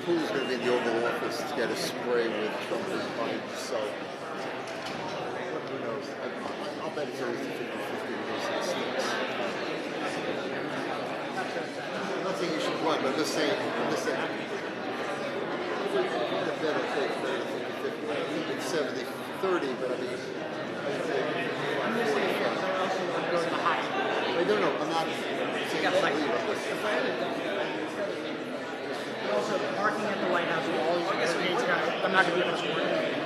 Who's going to be in the Oval Office to get a spray with Trump behind him? So, who knows? I'll bet it's always 50-50 versus stakes. I'm not saying you should run, but I'm just saying, I'd bet I'll take 50-50. I think it's 70-30, but I mean, I'd say 45. Wait, no, I'm not saying I believe it. Also, parking at the White House will always be I'm not going to be able to support it.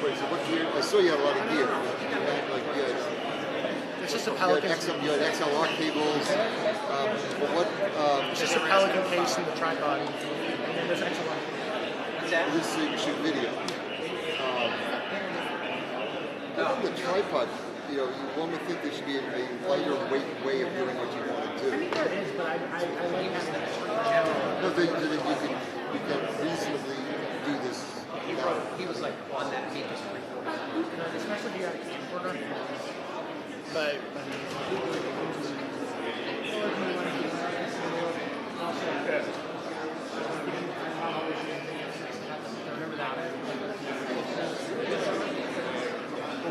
Wait, so what gear? I saw you had a lot of gear. You had, like, you had, it's just a Pelican. You had XLR cables. It's just a Pelican case and the tripod. And then there's XLR. What's that? This is so you can shoot video. The tripod. You know, one would think there should be a lighter weight way of doing what you want to do. I think there is, but I like having that extra. No, you can reasonably do this. He was like on that meet. Especially if you got a camcorder. But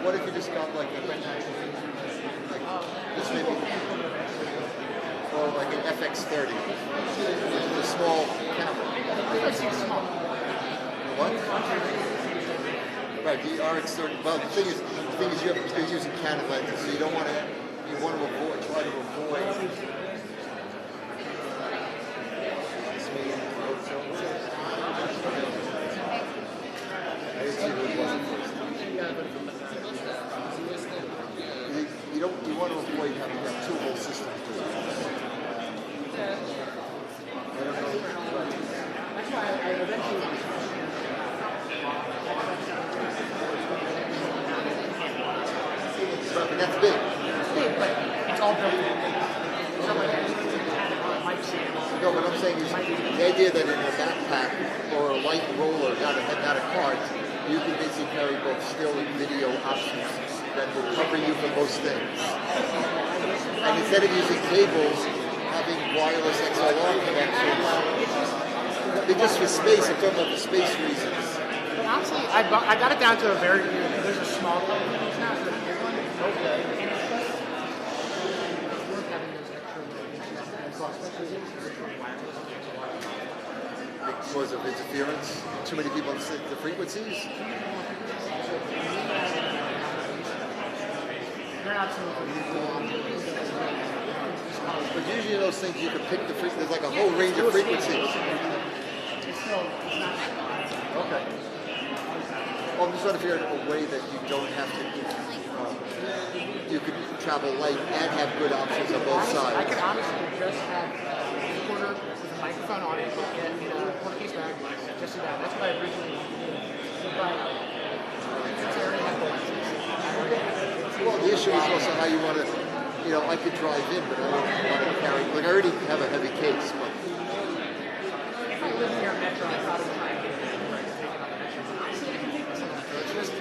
what if you just got like a this maybe, or like an FX30, a small camera. That's too small. What? Right, the RX30. Well, the thing is, you're using Canon lenses, so you don't want to. You want to try to avoid stuff, and that's big. It's big, but it's all built in. So like, Mike said, No, what I'm saying is the idea that in a backpack or a light roller, not a cart, you can basically carry both still and video options that will cover you for most things. And instead of using cables, having wireless XLR connections, just for space, I'm talking about the space reasons. but honestly, I got it down to a very, there's a small company now, there's a big one. Okay. And it's worth having those extra Because of interference, too many people on the frequencies. They're not so But usually those things you can pick the frequency. There's like a whole range of frequencies. Okay. Well, I'm just trying to figure out a way that you don't have to. You could travel light and have good options on both sides. I could honestly just have a recorder with a microphone on it and a case bag, just do that. That's what I originally did. But since I already have the license, Well, the issue is also how you want to, I could drive in, but I don't want to carry, like I already have a heavy case, but. if I live near a metro, I probably try and get it right to take it on the metro. But honestly, I can take this on the metro. It's just,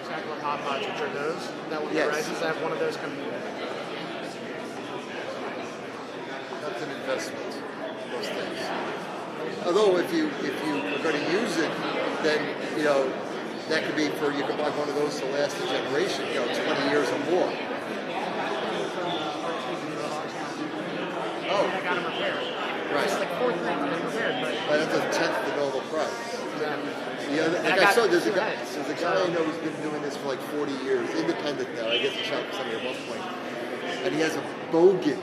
exactly hot pods, which are those. That one Yes. rises. I have one of those coming in. That's an investment, those things. Although if you are going to use it, then, that could be you can buy one of those to last a generation, 20 years or more. Oh. And I got them repaired. Right. It's like 4 things and repaired, but That's a tenth the normal price. Like I saw, there's a guy I know who's been doing this for like 40 years, independent now. I guess he shot for somebody at one point, and he has a Bogan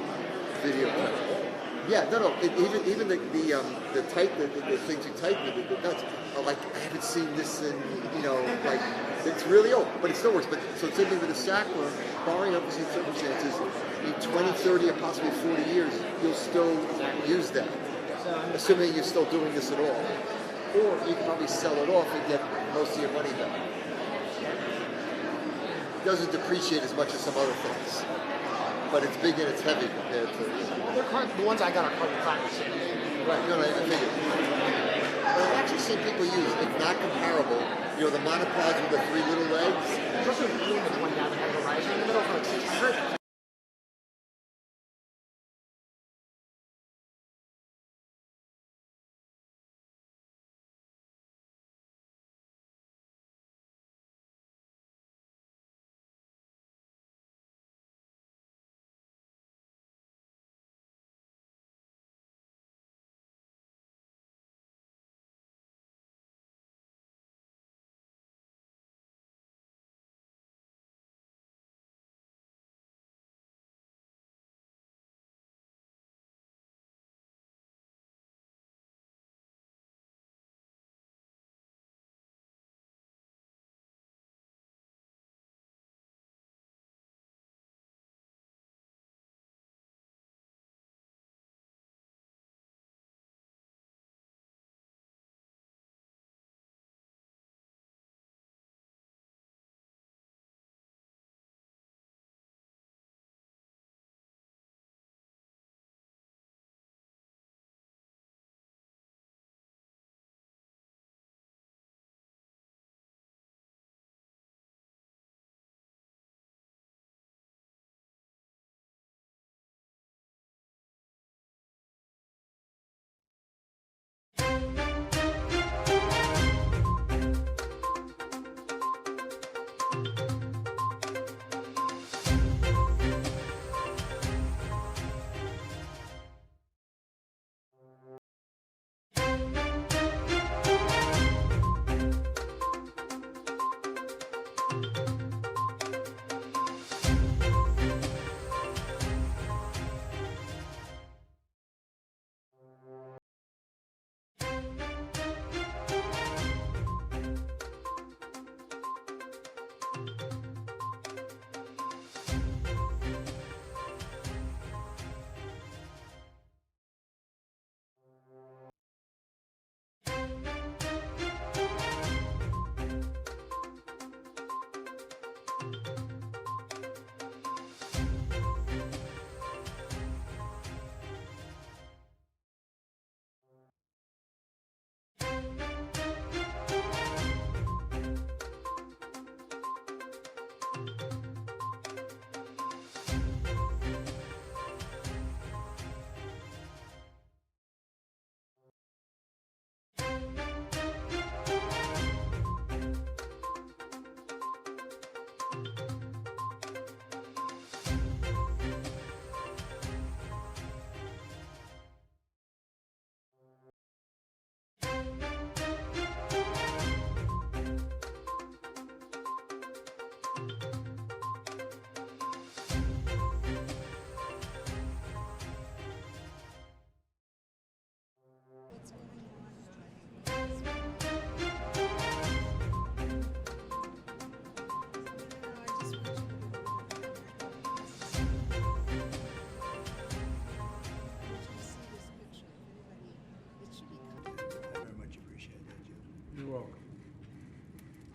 video camera. Yeah, no. Even the things you type with the nuts are like, I haven't seen this in like it's really old, but it still works. But so it's something with a sackler, barring unforeseen circumstances, in 20, 30, or possibly 40 years, you'll still use that, assuming you're still doing this at all. Or you can probably sell it off and get most of your money back. It doesn't depreciate as much as some other things, but it's big and it's heavy compared to. the ones I got are carbon fibers. Right, I figured. But I've actually seen people use. It's not comparable. The monopods with the 3 little legs. There's also a Reunión one now that has a riser in the middle for like 600.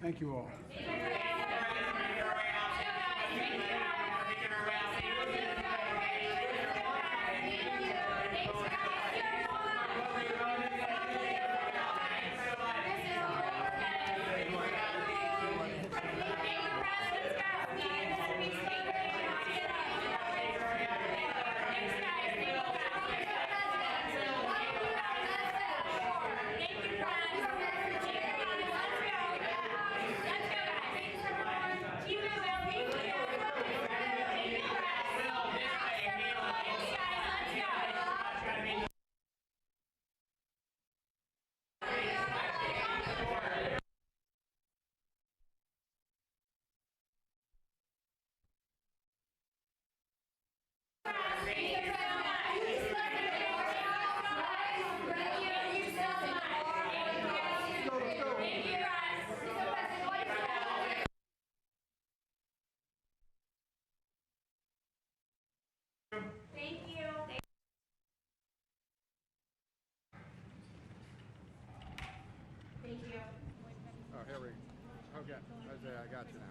Thank you all. Thank you. Thank you. Oh, here we go. Okay, Isaiah, I got you now.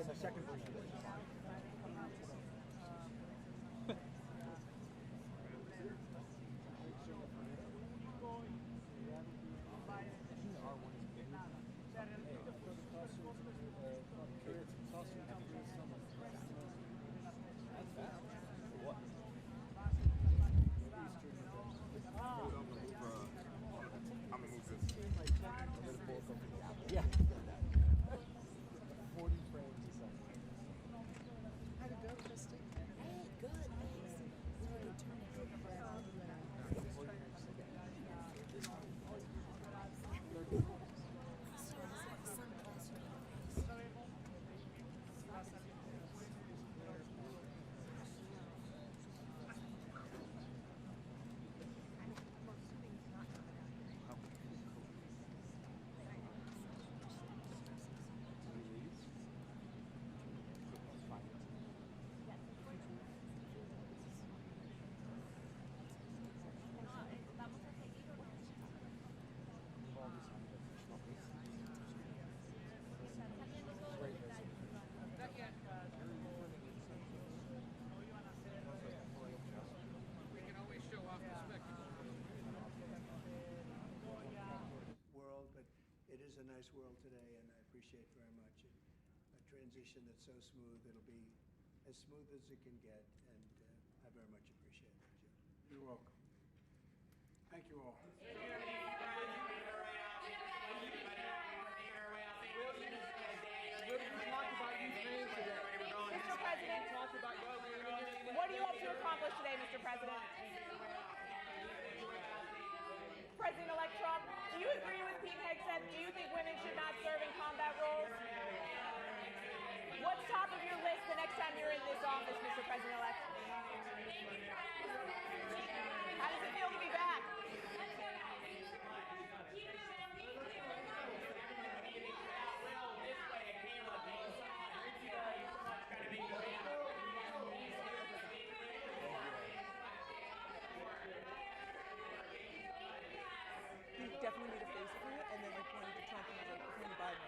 The second version. I'm gonna move this. Yeah. 40 frames a second. How'd it go, Christy? Hey, good, thanks. Really turn world, but it is a nice world today, and I appreciate very much a transition that's so smooth. It'll be as smooth as it can get, and I very much appreciate it, Jim. You're welcome. Thank you all. Mr. President, what do you hope to accomplish today, Mr. President? President-elect Trump, do you agree with Pete Hegseth? Do you think women should not serve in combat roles? What's top of your list the next time you're in this office, Mr. President-elect? How does it feel to be back? You definitely made a face for it, and then like pointed to Trump and was like, pointed to Biden.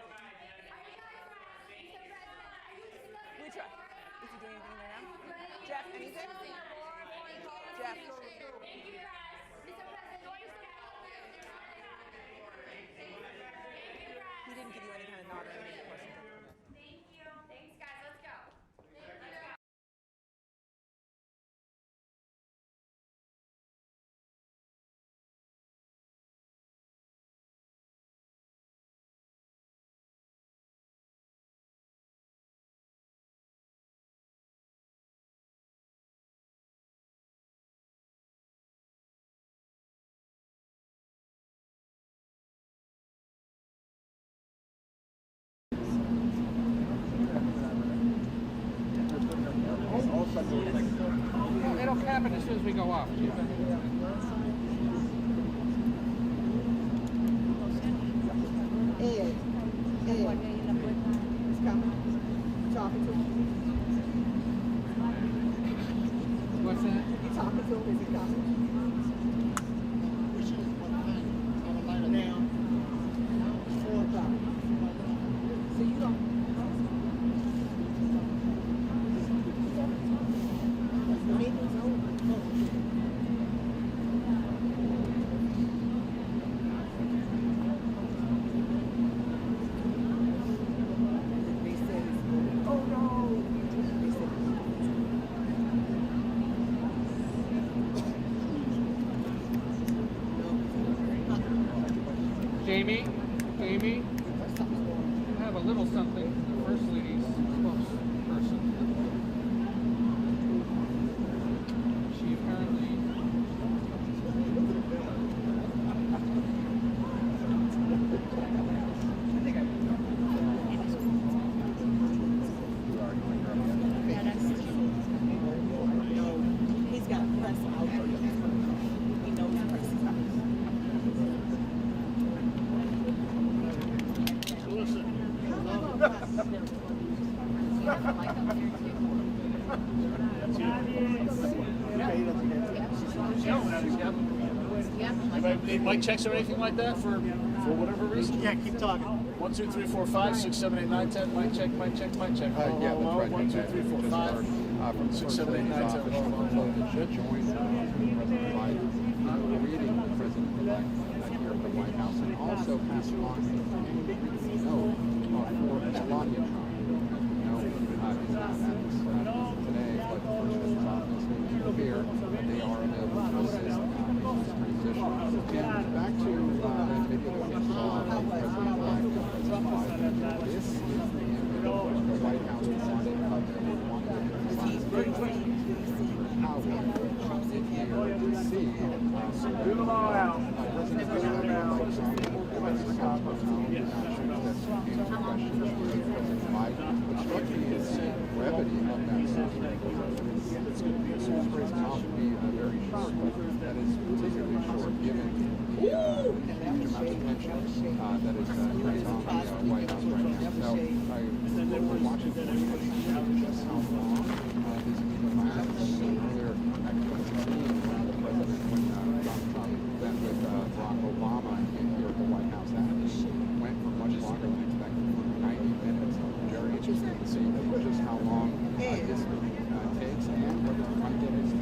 We try. Is he doing anything right now? Jeff, anything? Jeff. He didn't give you any kind of nod or any questions. happen as soon as we go off. Ed, he's coming. Talking to him. What's that? You talking to him? Is he coming? Now, 4 o'clock. So you don't. The meeting's over. They said, oh no. They said, Jamie, you have a little something. The First Lady's spokesperson. She apparently. no, he's got press out there. He knows press is out. Need mic checks or anything like that for whatever reason? Yeah, keep talking. 1, 2, 3, 4, 5, 6, 7, 8, 9, 10. Mic check, mic check, mic check. Yeah, that's right. 1, 2, 3, 4, 5, From 6, 7, 8, 9, 10. Joined President Biden greeting the president-elect here at the White House, and also passed along a note for Melania Trump. He's not at this today, but the first of his office made it clear that they are available to assist in this transition. And back to that video that we saw of President-elect President Biden. This is the image of the White House wanted how Trump's in here to see what struck me is the brevity of that session. It's going to be a very short, but that is particularly short given the huge amount of tension that is around the White House right now. So we're watching just how long this meeting lasts. Earlier, back in 2016, the president, when Donald Trump met with Barack Obama here at the White House, that went for much longer than expected, for 90 minutes. Very interesting to see just how long this meeting takes and what the president is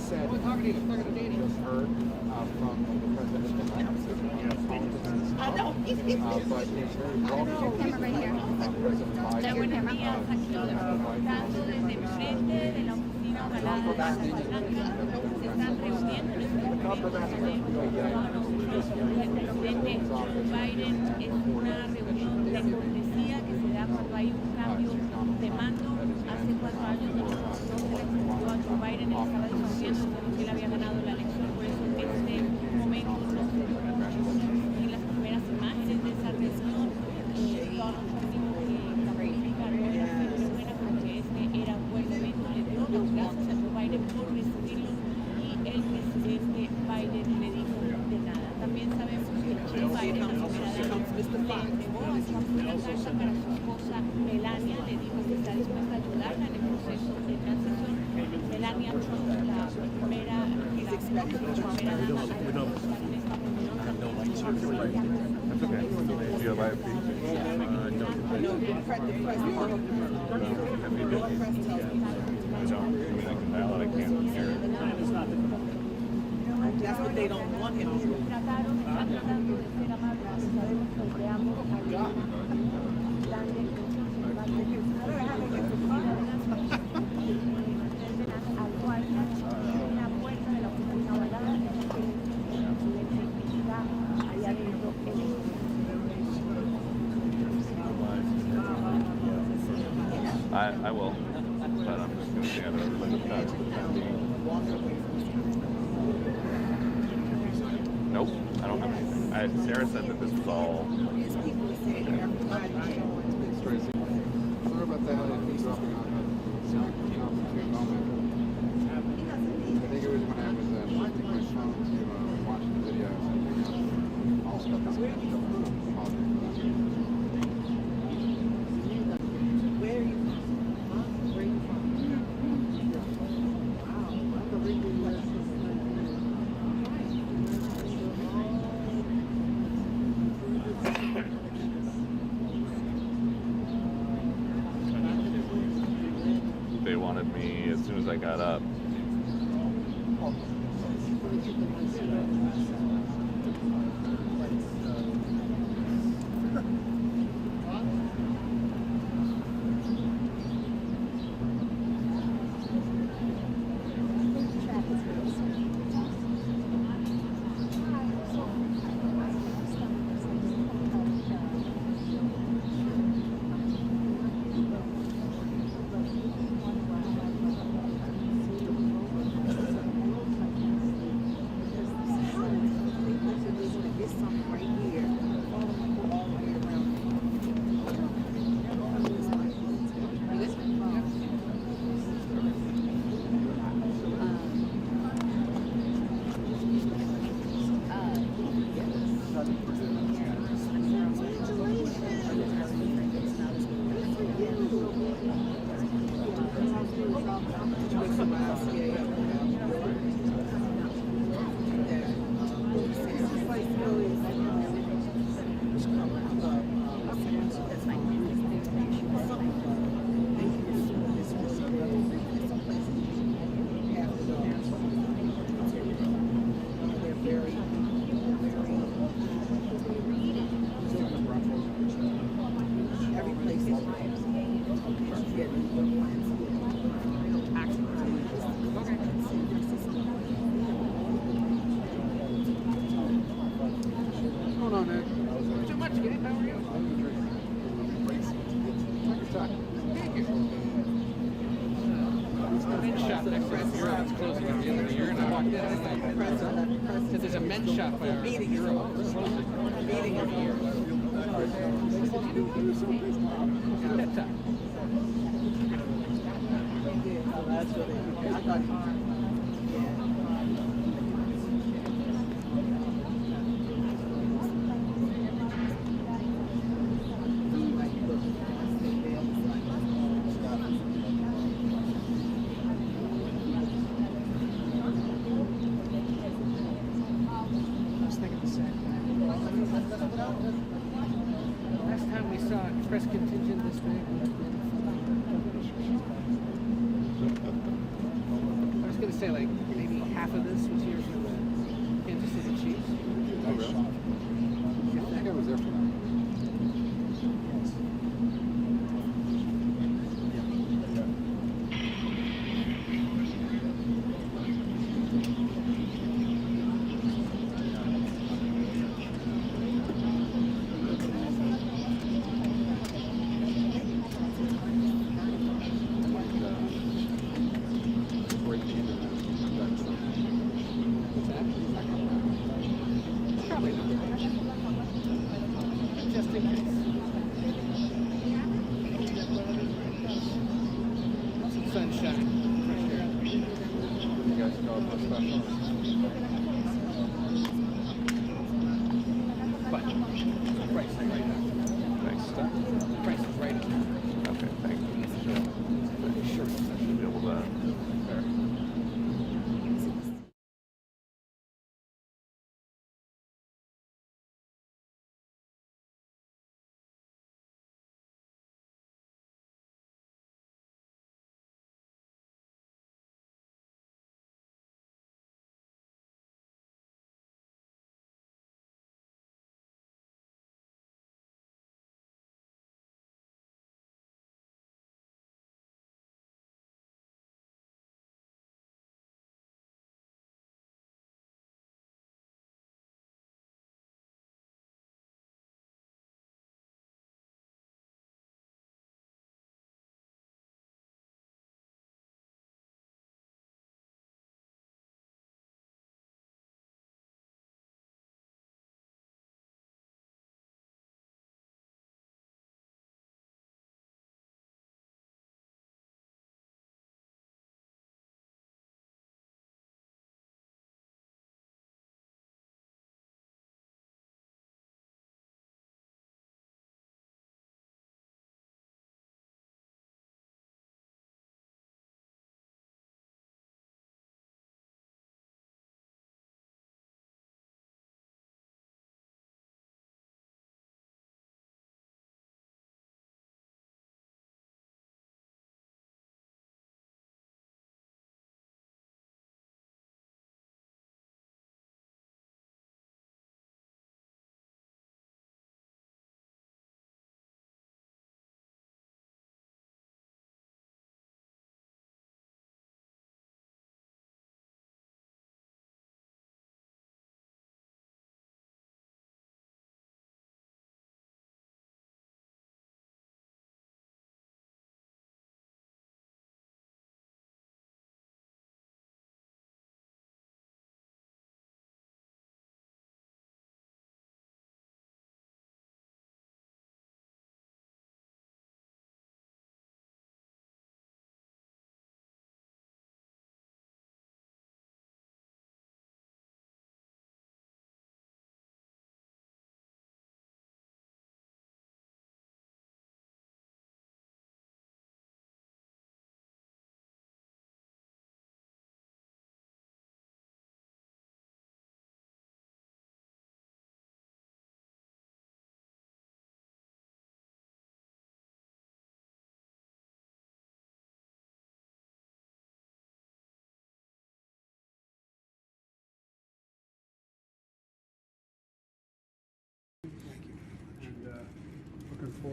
said. Just heard from the president-elect politics and stuff. But it's very welcome to see President Biden. La buenos días, aquí lo reportando desde enfrente de la oficina oval de Casa Blanca. Se están reuniendo en este momento con el presidente Biden. Es una reunión de cortesía que se da cuando hay un cambio de mando. Hace 4 años no se le estuvo a Joe Biden, él estaba discutiendo que él había ganado la elección. Por eso en este momento no se en las primeras imágenes de esa reunión. Donald Trump dijo que la política no era siempre buena, pero que este era un buen evento. Le dio las gracias a Joe Biden por recibirlo y el presidente Biden le dijo de nada. También sabemos que Joe Biden, la primera dama, le entregó a Trump una carta para su esposa Melania, le dijo que está dispuesta a ayudarla en el proceso de transición. Melania Trump, la primera dama, a estar en esta reunión. That's what they don't want him to do. Trataron, están tratando de ser amables, sabemos que creamos al plan de al cual una puerta de la oficina oval que el presidente está allá adentro. I will, but I'm just going to gather everybody back. Nope, I don't have anything. Sarah said that this was all. Tracy. Sorry about that. I think dropping on the opportune moment. as I got up. There's a men's shop by our bureau. Meeting of the year. Last time we saw a press contingent this big. I was going to say, like, maybe half of this was here for the Kansas City Chiefs. Oh, really? I think I was there for that.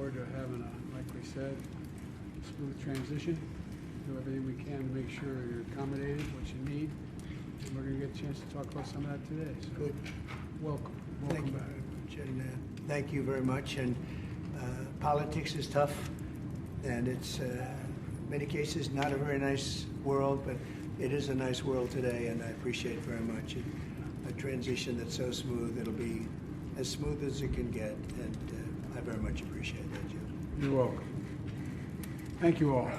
forward to having a, like we said, smooth transition. Do everything we can to make sure you're accommodated, what you need. And we're going to get a chance to talk about some of that today. So Good. Welcome. Thank you Welcome back. very much. And thank you very much. And politics is tough, and it's in many cases not a very nice world, but it is a nice world today, and I appreciate very much a transition that's so smooth. It'll be as smooth as it can get, and I very much appreciate that, Jim. You're welcome. Thank you all.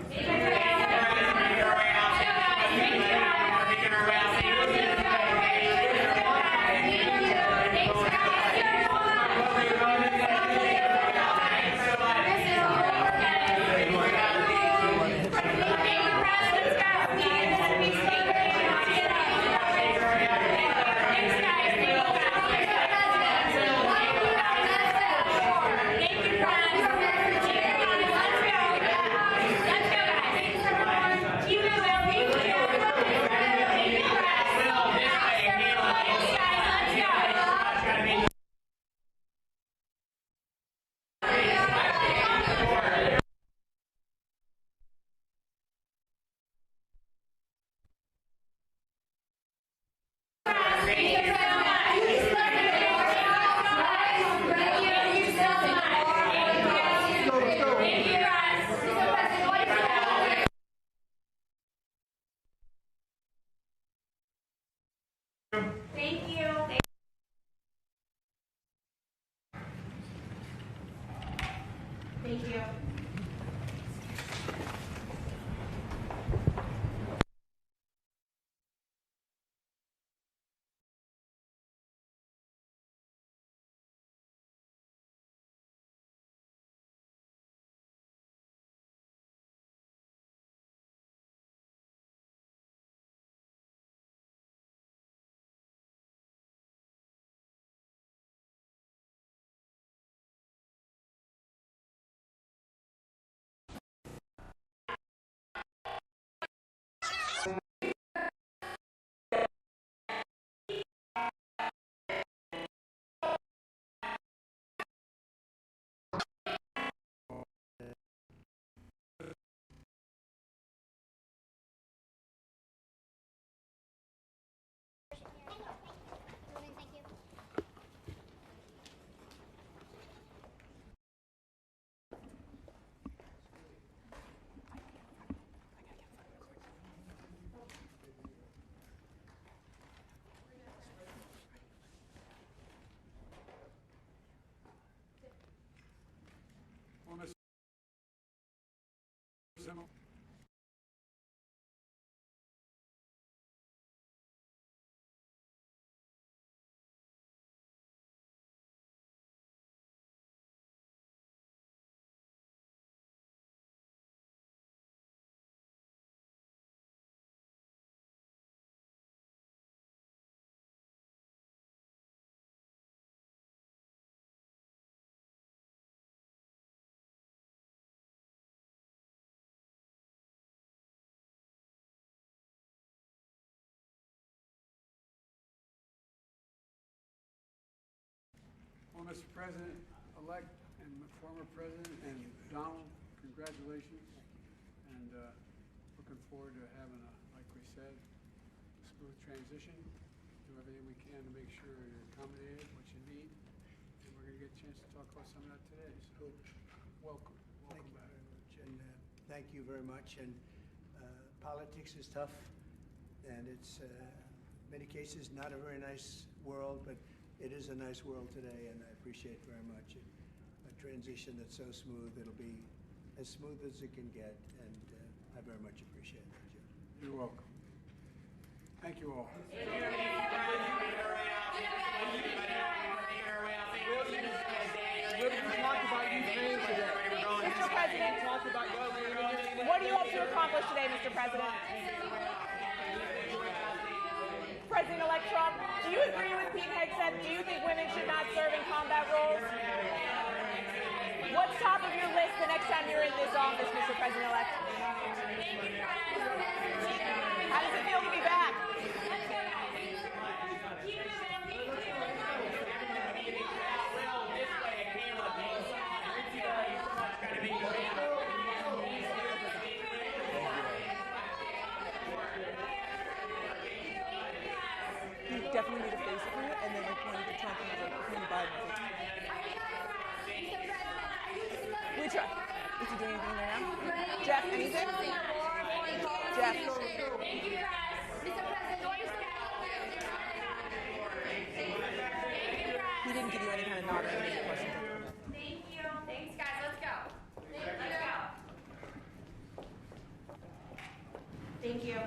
Well, Mr. President-elect and former President and Donald, congratulations. And looking forward to having a, like we said, smooth transition. Do everything we can to make sure you're accommodated, what you need. And we're going to get a chance to talk about some of that today. So welcome. Welcome back. Very much. And thank you very much. And politics is tough, and it's in many cases not a very nice world, but it is a nice world today, and I appreciate very much a transition that's so smooth. It'll be as smooth as it can get, and I very much appreciate that, Jim. You're welcome. Thank you all. We've talked about Ukraine today. Mr. President, what are you up to accomplish today, Mr. President? President-elect Trump, do you agree with Pete Hegseth? Do you think women should not serve in combat roles? What's top of your list the next time you're in this office, Mr. President-elect? How does it feel to be back? doing anything there now? Jeff, anything? Jeff. Thank you guys. Mr. President, what is the He didn't give you any kind of nod or any questions. Thank you. Thanks, guys. Let's go. Let's go. Thank you.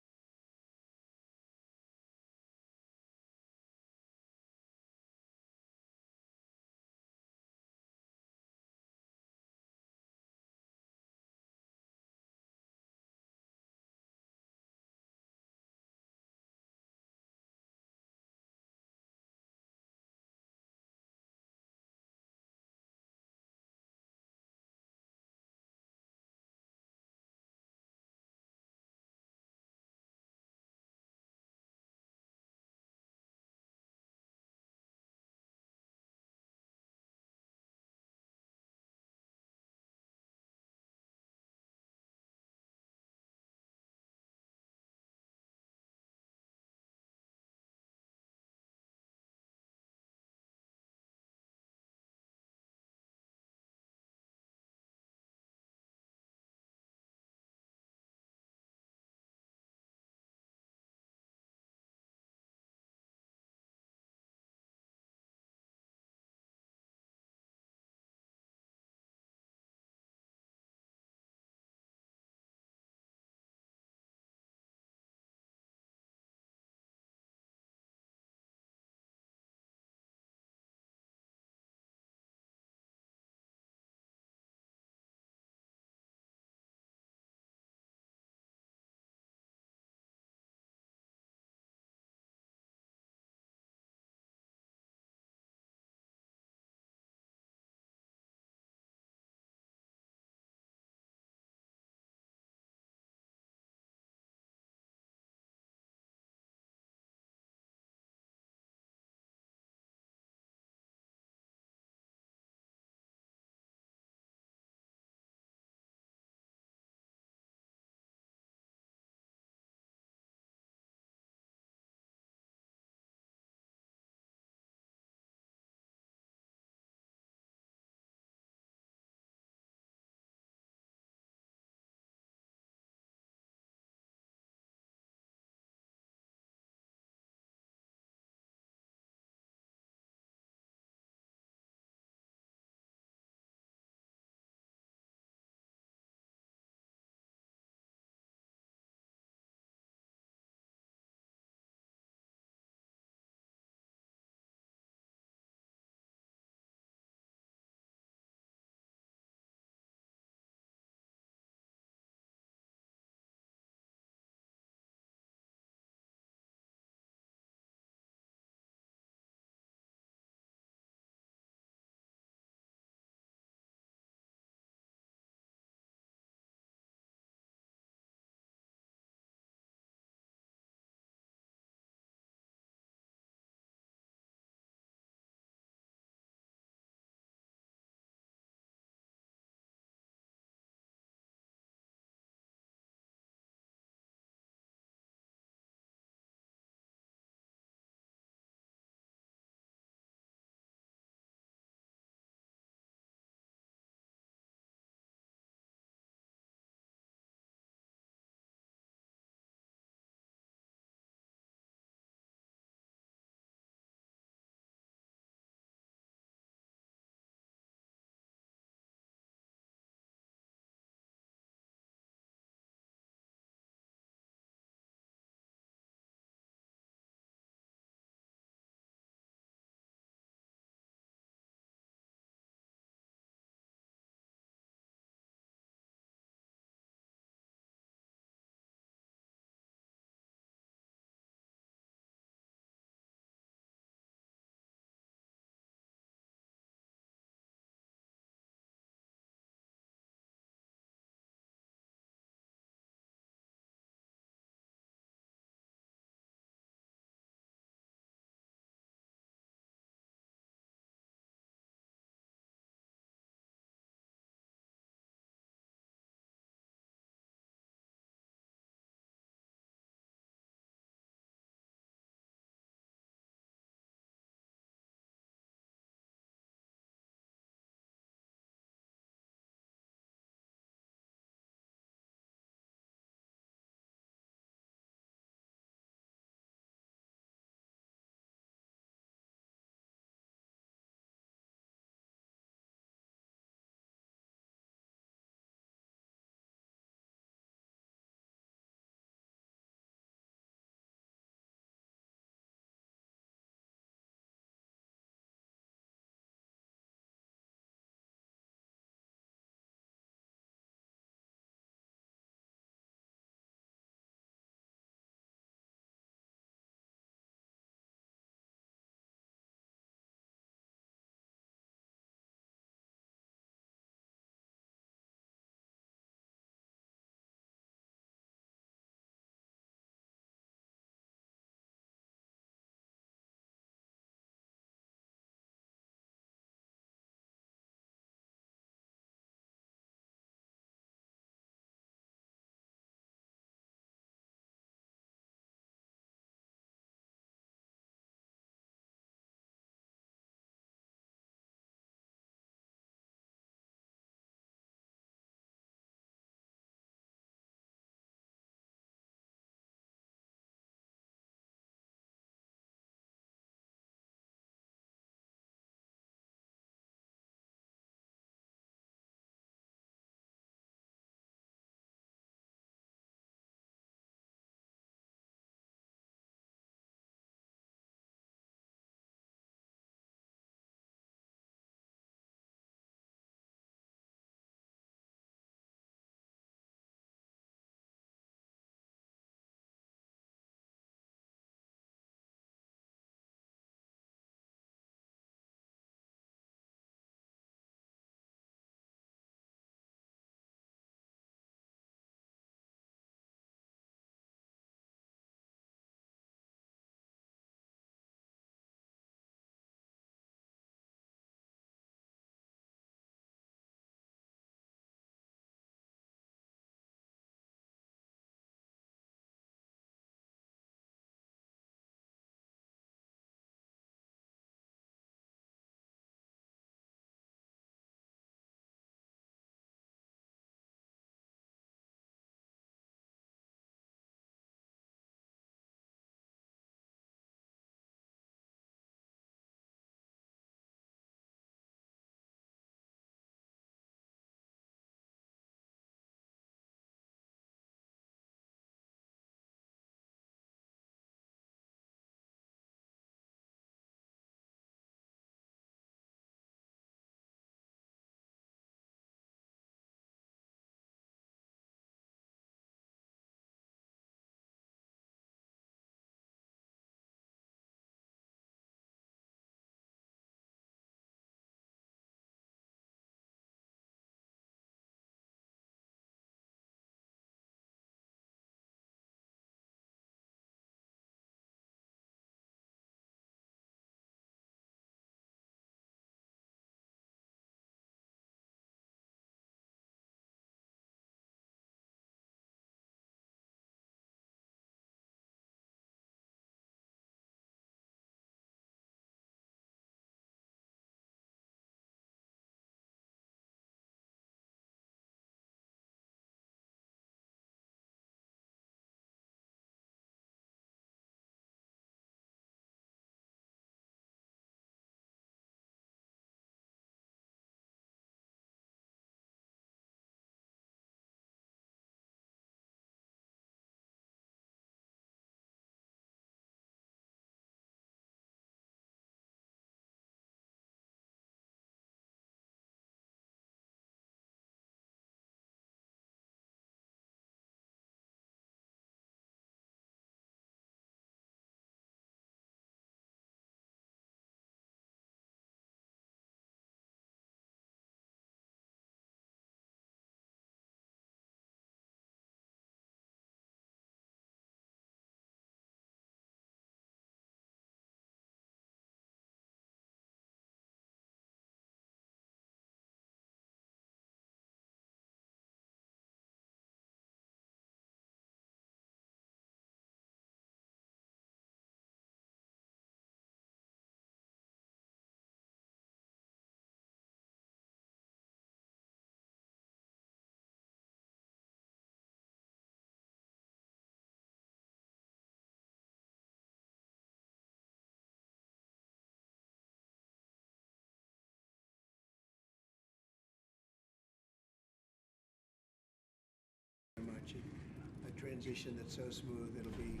transition that's so smooth. It'll be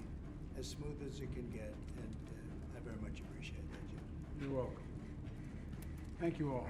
as smooth as it can get, and I very much appreciate that, Jim. You're welcome. Thank you all.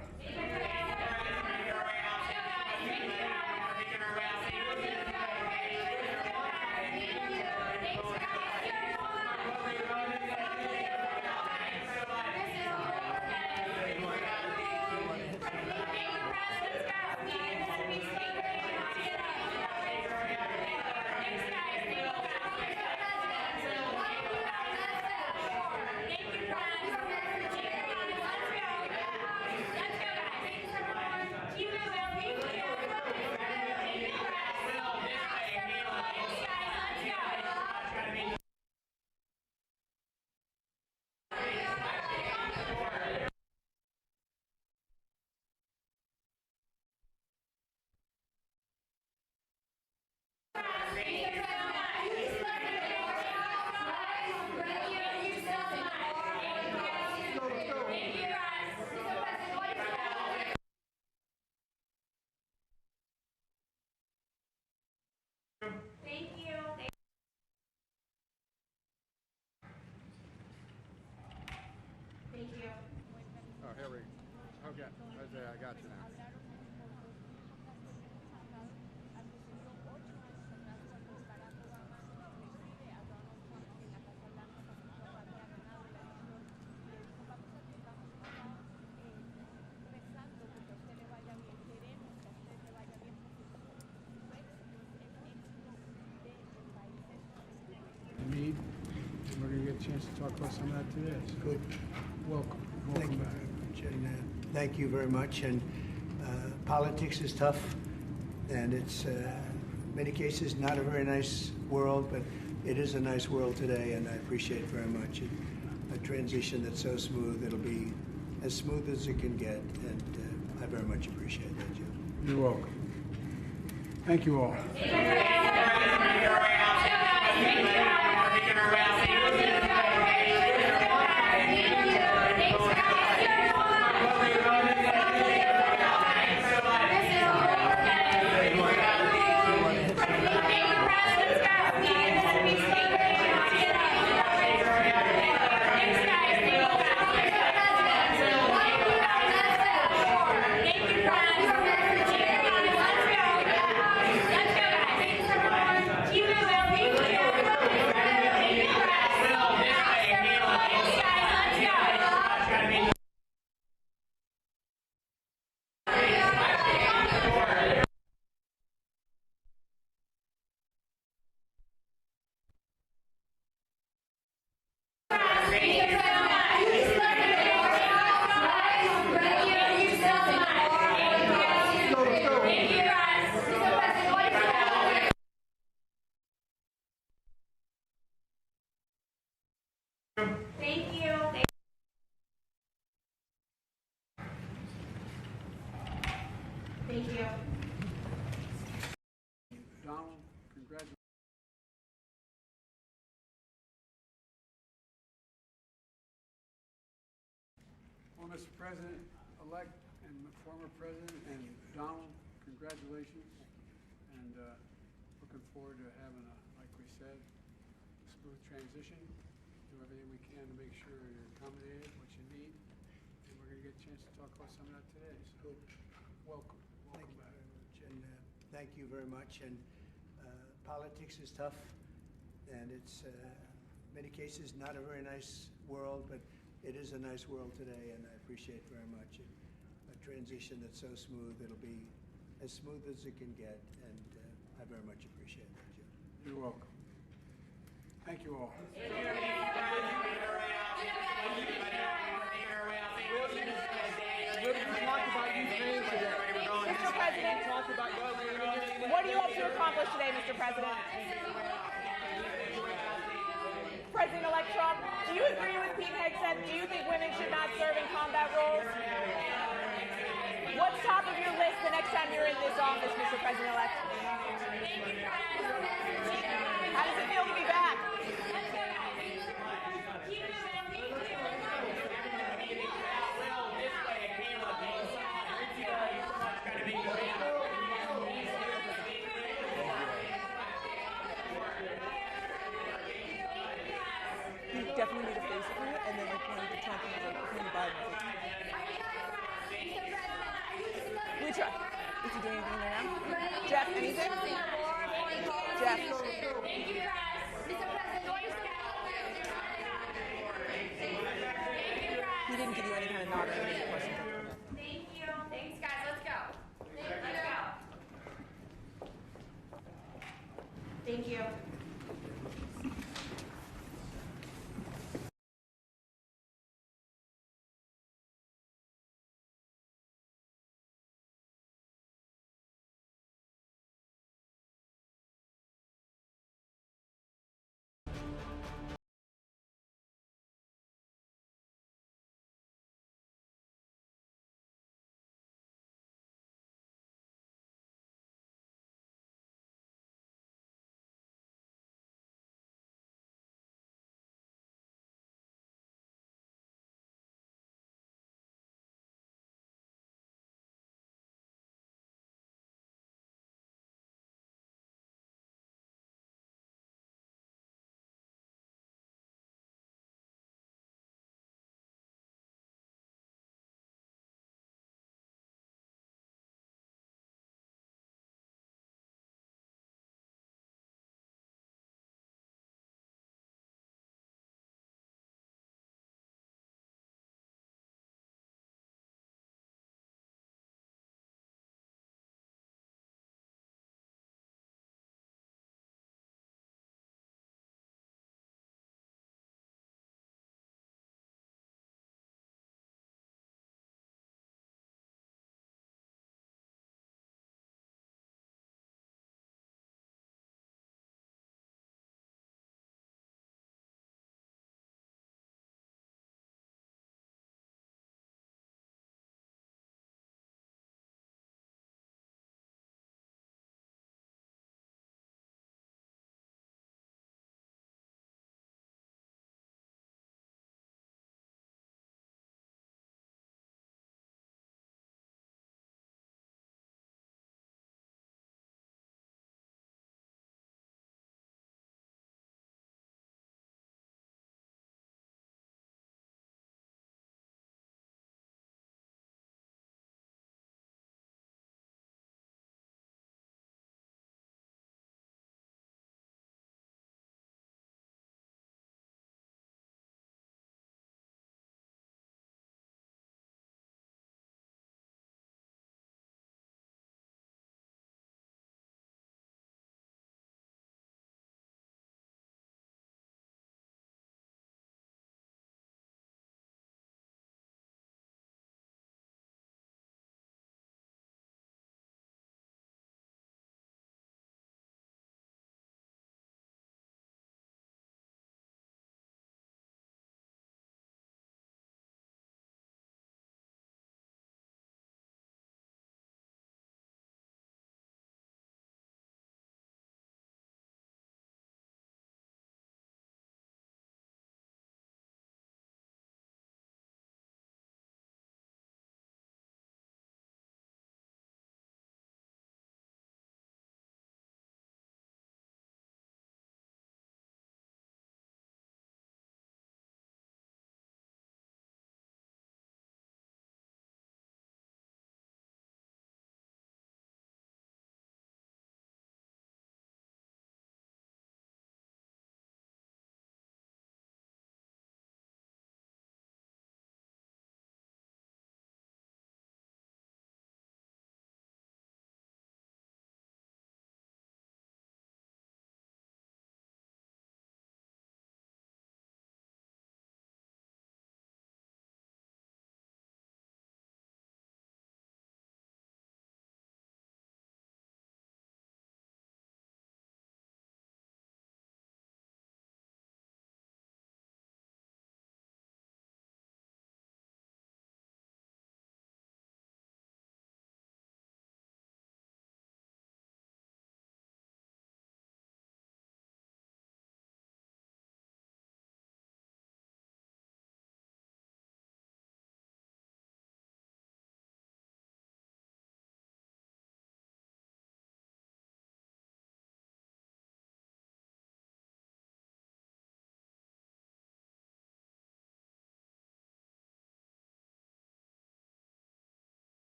I got you now. Need. We're going to get a chance to talk about some of that today. So Good. Welcome. Thank you Welcome back. very much. And thank you very much. And politics is tough, and it's in many cases not a very nice world, but it is a nice world today, and I appreciate very much a transition that's so smooth. It'll be as smooth as it can get, and I very much appreciate that, Jim. You're welcome. Thank you all. Donald, congratulations. Well, Mr. President-elect and former President and Donald, congratulations. And looking forward to having like we said, a smooth transition. Do everything we can to make sure you're accommodated, what you need. And we're going to get a chance to talk about some of that today. So welcome. Thank you very much. And thank you very much. And politics is tough, and it's in many cases not a very nice world, but it is a nice world today, and I appreciate very much a transition that's so smooth. It'll be as smooth as it can get, and I very much appreciate that, Jim. You're welcome. Thank you all. Mr. President, what do you hope to accomplish today, Mr. President? President-elect Trump, do you agree with Pete Hegseth? Do you think women should not serve in combat roles? What's top of your list the next time you're in this office, Mr. President-elect? How does it feel to be back? you doing anything there now? Jeff, anything? Jeff. Thank you, guys. Mr. President, what is the He didn't give you any kind of nod or any question. Thank you. Thanks, guys. Let's go. Let's go. Thank you.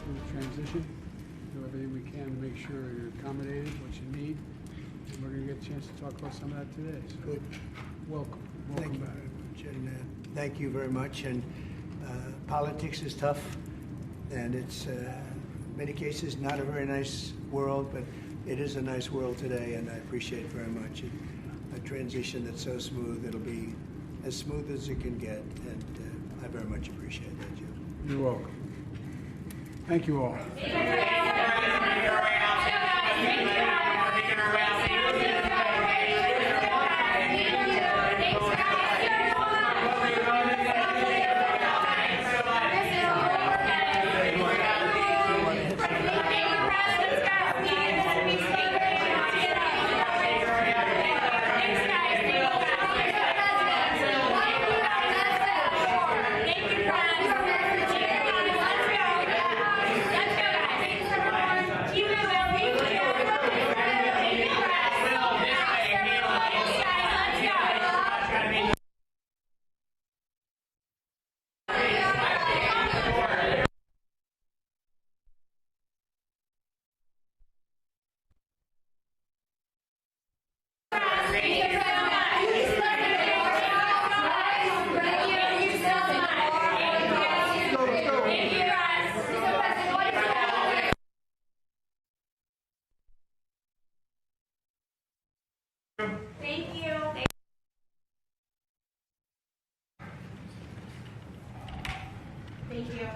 smooth transition. Do everything we can to make sure you're accommodated, what you need. And we're going to get a chance to talk about some of that today. So Good. welcome. Thank you Welcome back. very much. And thank you very much. And politics is tough, and it's many cases not a very nice world, but it is a nice world today, and I appreciate very much a transition that's so smooth. It'll be as smooth as it can get, and I very much appreciate that, Jim. You're welcome. Thank you all. Thank you. Thank you.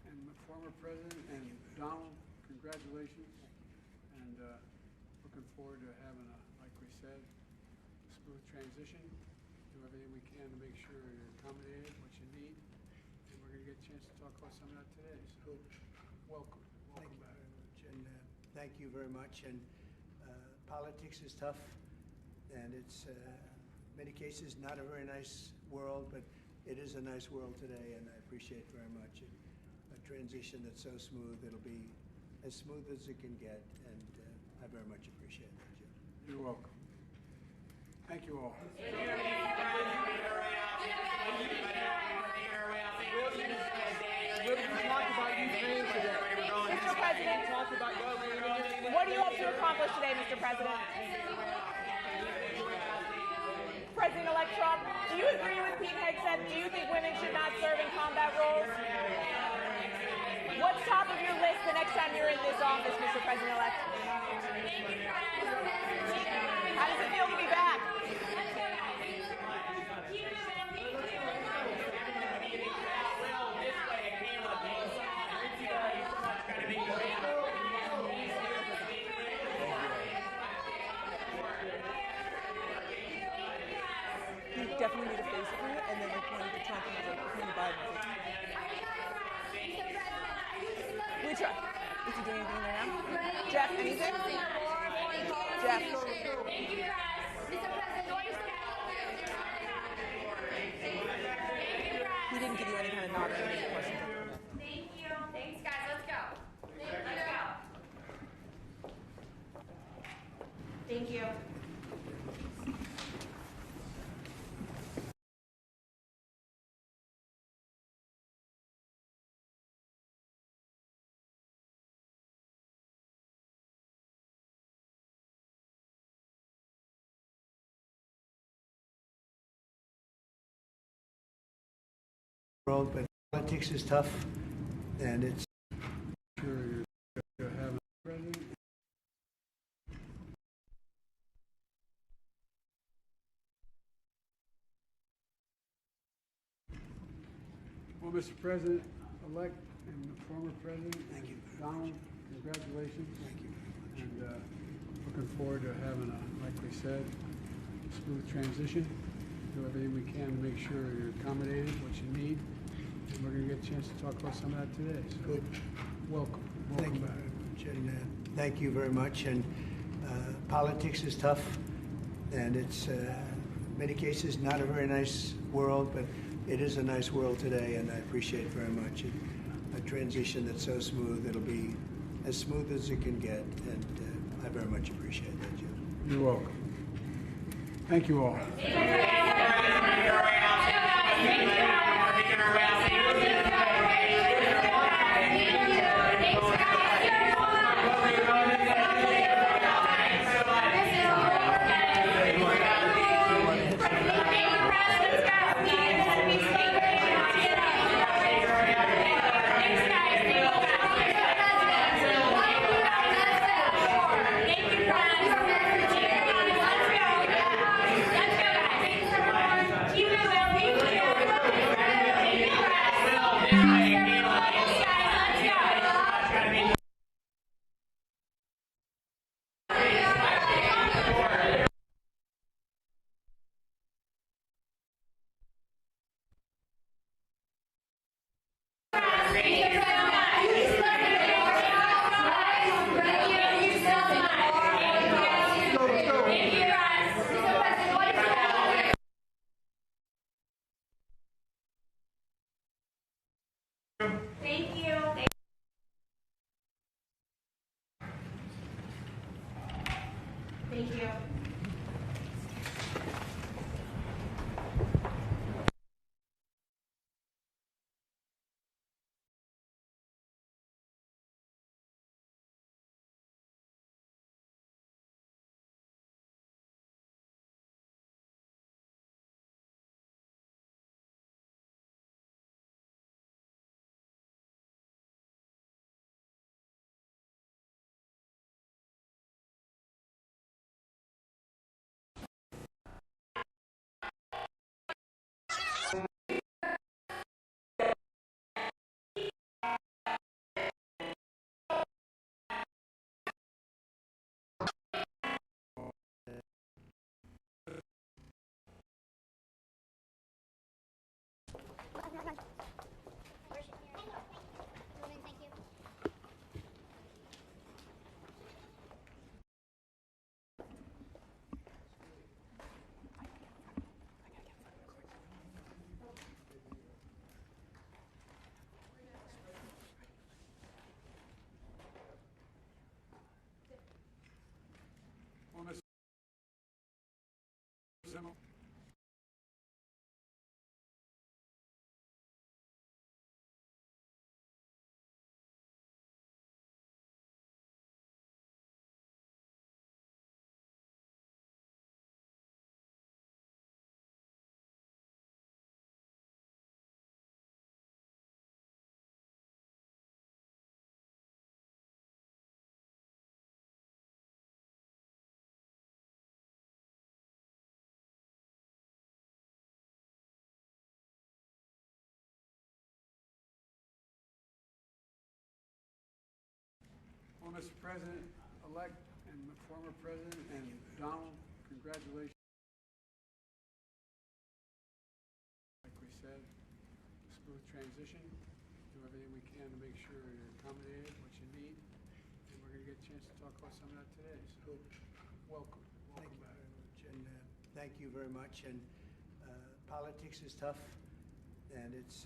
And the former president and Donald, congratulations. And looking forward to having like we said, a smooth transition. Do everything we can to make sure you're accommodated, what you need. And we're going to get a chance to talk about some of that today. So welcome. Welcome back. And thank you very much. And politics is tough, and it's many cases not a very nice world, but it is a nice world today, and I appreciate very much a transition that's so smooth. It'll be as smooth as it can get, and I very much appreciate that, Jim. You're welcome. Thank you all. Mr. President, what are you up to accomplish today, Mr. President? President-elect Trump, do you agree with Pete Hegseth? Do you think women should not serve in combat roles? What's top of your list the next time you're in this office, Mr. President-elect? How does it feel to be back? Definitely need a face for it, and then like when the Trump and the Biden. We try. Is he doing anything there now? Jeff, anything? Jeff. He didn't didn't give you any kind of nod or any questions. Thank you. Thanks, guys. Let's go. Let's go. Thank you. World, but politics is tough, and it's Sure you're having president. Well, Mr. President-elect and the former president, Thank you. Donald, congratulations. Thank you. And looking forward to having a, like we said, smooth transition. Do everything we can to make sure you're accommodated, what you need. And we're going to get a chance to talk about some of that today. So Good. welcome. Thank you Welcome back. very much, and thank you very much. And politics is tough, and it's in many cases not a very nice world, but it is a nice world today, and I appreciate it very much. A transition that's so smooth, it'll be as smooth as it can get, and I very much appreciate that, Jim. You're welcome. Thank you all. Thank you. Thank you. Well, Mr. President, Well, Mr. President-elect and the former president, and Donald, congratulations. Like we said, smooth transition. Do everything we can to make sure you're accommodated, what you need. And we're going to get a chance to talk about some of that today. So welcome. Thank Welcome you back. very much, and thank you very much. And politics is tough, and it's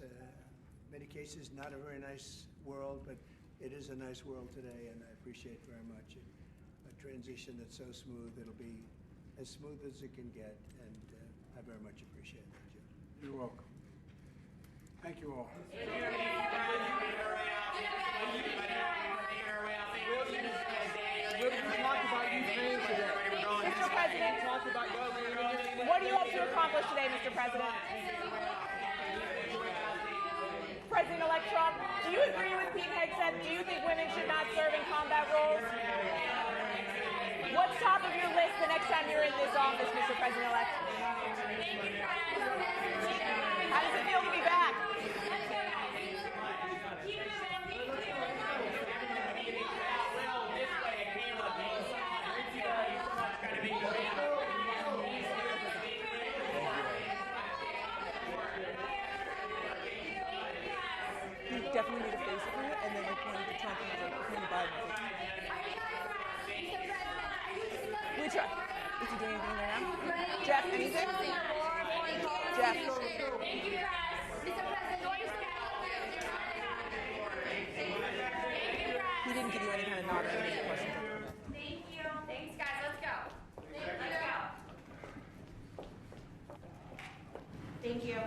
many cases not a very nice world, but it is a nice world today, and I appreciate very much a transition that's so smooth. It'll be as smooth as it can get, and I very much appreciate that, Jim. You're welcome. Thank you all. Mr. President, what are you up to accomplish today, Mr. President? President-elect Trump, do you agree with Pete Hegseth? Do you think women should not serve in combat roles? What's top of your list the next time you're in this office, Mr. President-elect? How does it feel to be back? You definitely need a face for it, and then like when the Trump and like when Biden. We try. Is he doing anything right now? Jeff, anything? Jeff. Thank you guys. Mr. President, He didn't give you any kind of nod or any questions. thank you. Thanks, guys. Let's go. Let's go. Thank you.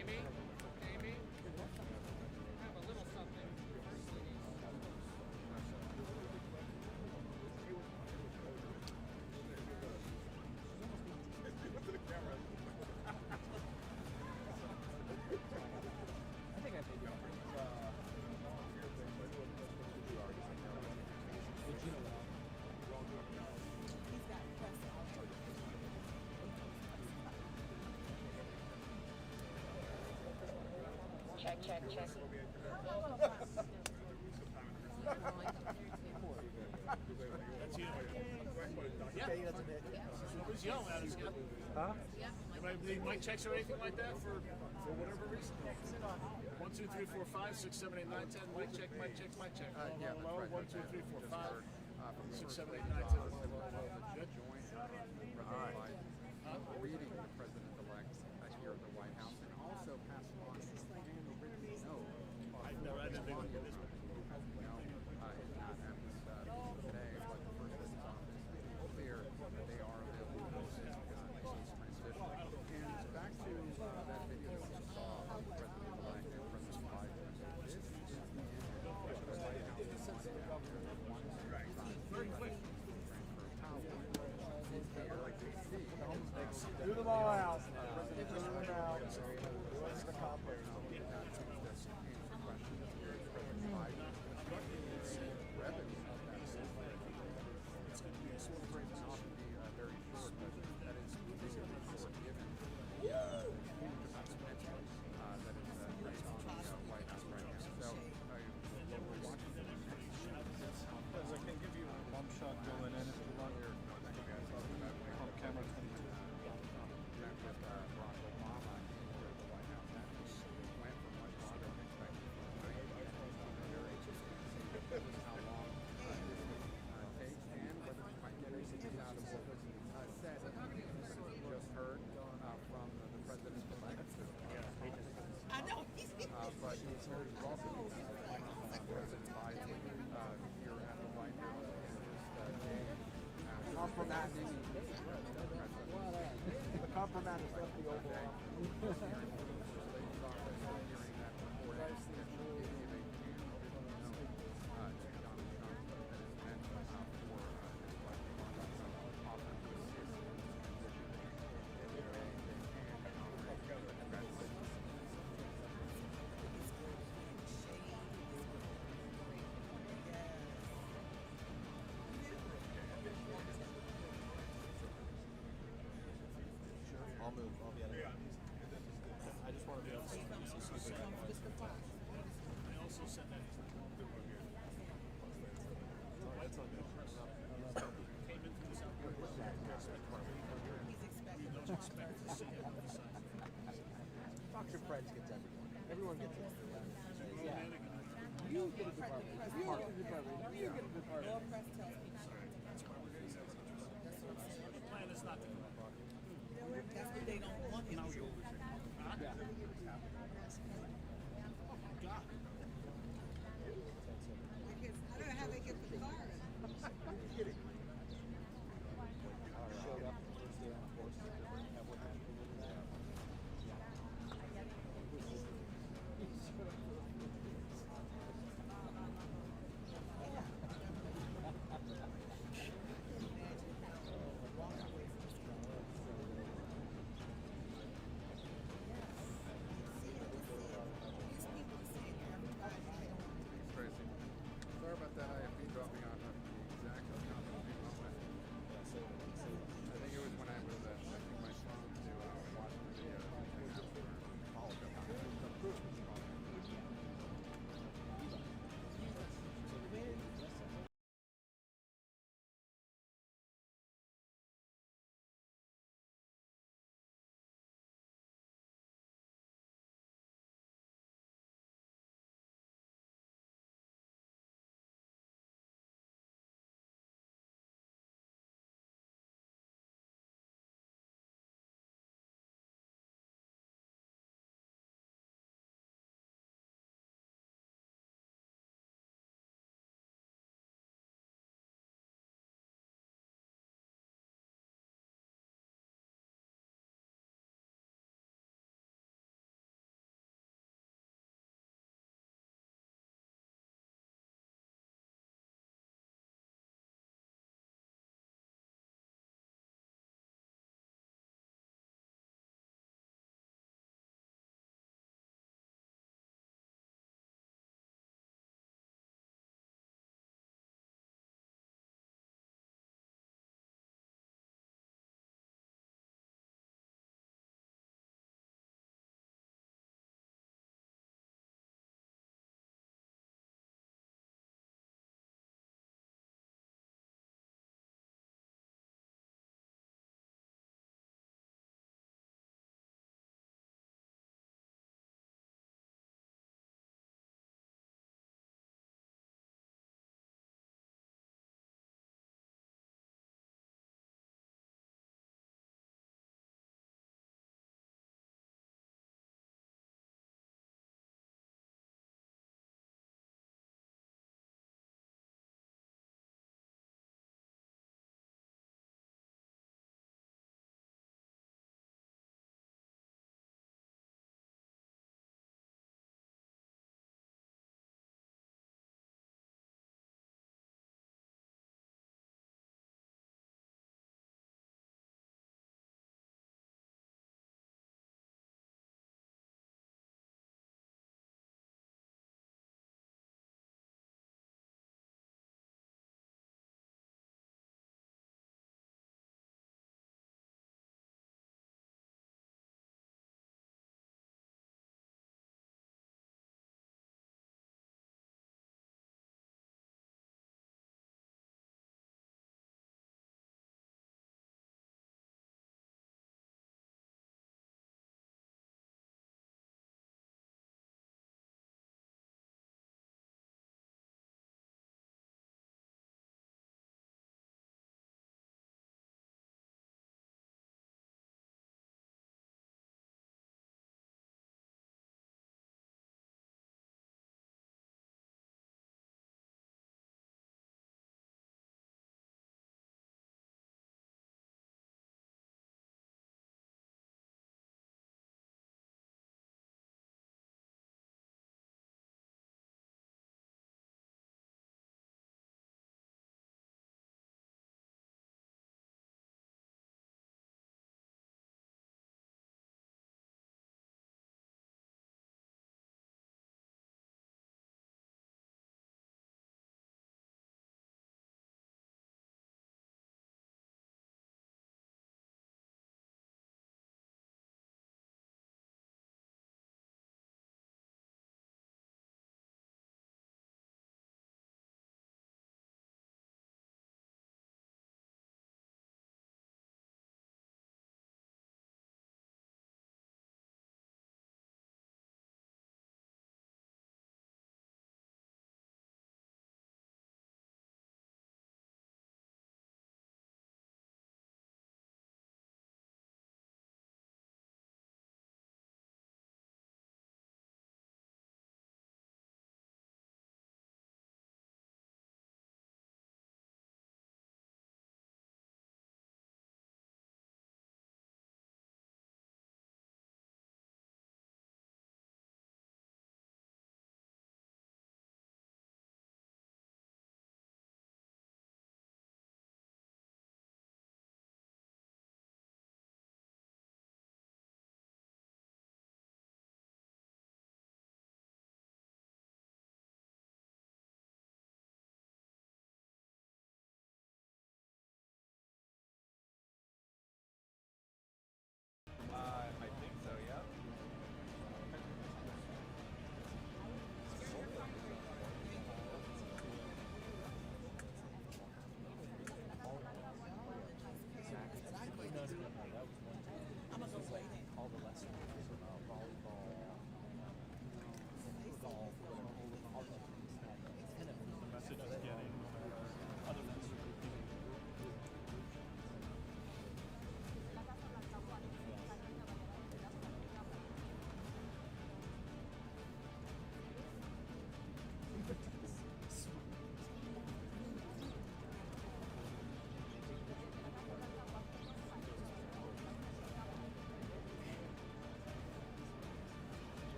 Amy, have a little something for first ladies. I think I paid you. Check. That's you. Yeah. Nobody's yelling at us yet. Huh? Anybody need mic checks or anything like that for whatever reason? 1, 2, 3, 4, 5, 6, 7, 8, 9, 10. Mic check. Yeah, Low, that's right. 1, 2, 3, 4, 5, From 6, 7, 8, 9, 10. Good. Reading the president-elect here at the White House, and also passing on his handwritten note. I've never had anything like this. It's not at this today, but the first lady's office made it clear that they are available to assist this transition. And back to that video that you saw of President-elect and President Biden. This is the end of the White House. Very quick. Transfer of power. Like we see. Do them all out. compromising. The compromise is left the overall. I'll move. I'll be out of here. I just want to be able to see. I also sent that. That's on good. Came into this out. We don't expect to see it on the side. Dr. Fred's gets everyone. Everyone gets it. Yeah. You get a department. You get a department. You get a department. The plan is not to come up. That's what they don't want him to do. Yeah. Oh my God. Because I don't know how they get the car. Showed up the first day on the course.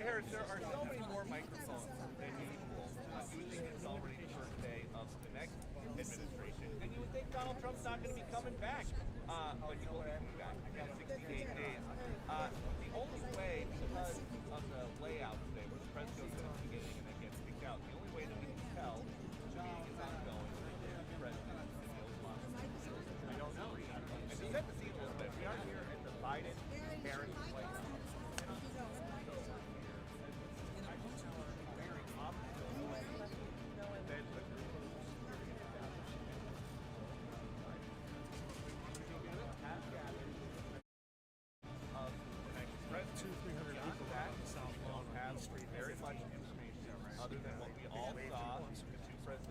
Harris, there are so many more microphones than usual. You would think it's already the first day of the next administration, and you would think Donald Trump's not going to be coming back. But he will be coming back in 68 days. The only way, because of the layout today, where the press goes in at the beginning and then gets kicked out, the only way that we can tell the meeting is ongoing is the president and goes live. I don't know. And to set the scene a little bit, we are here at the Biden-Harris White House. Very much information other than what we all saw the two presidents.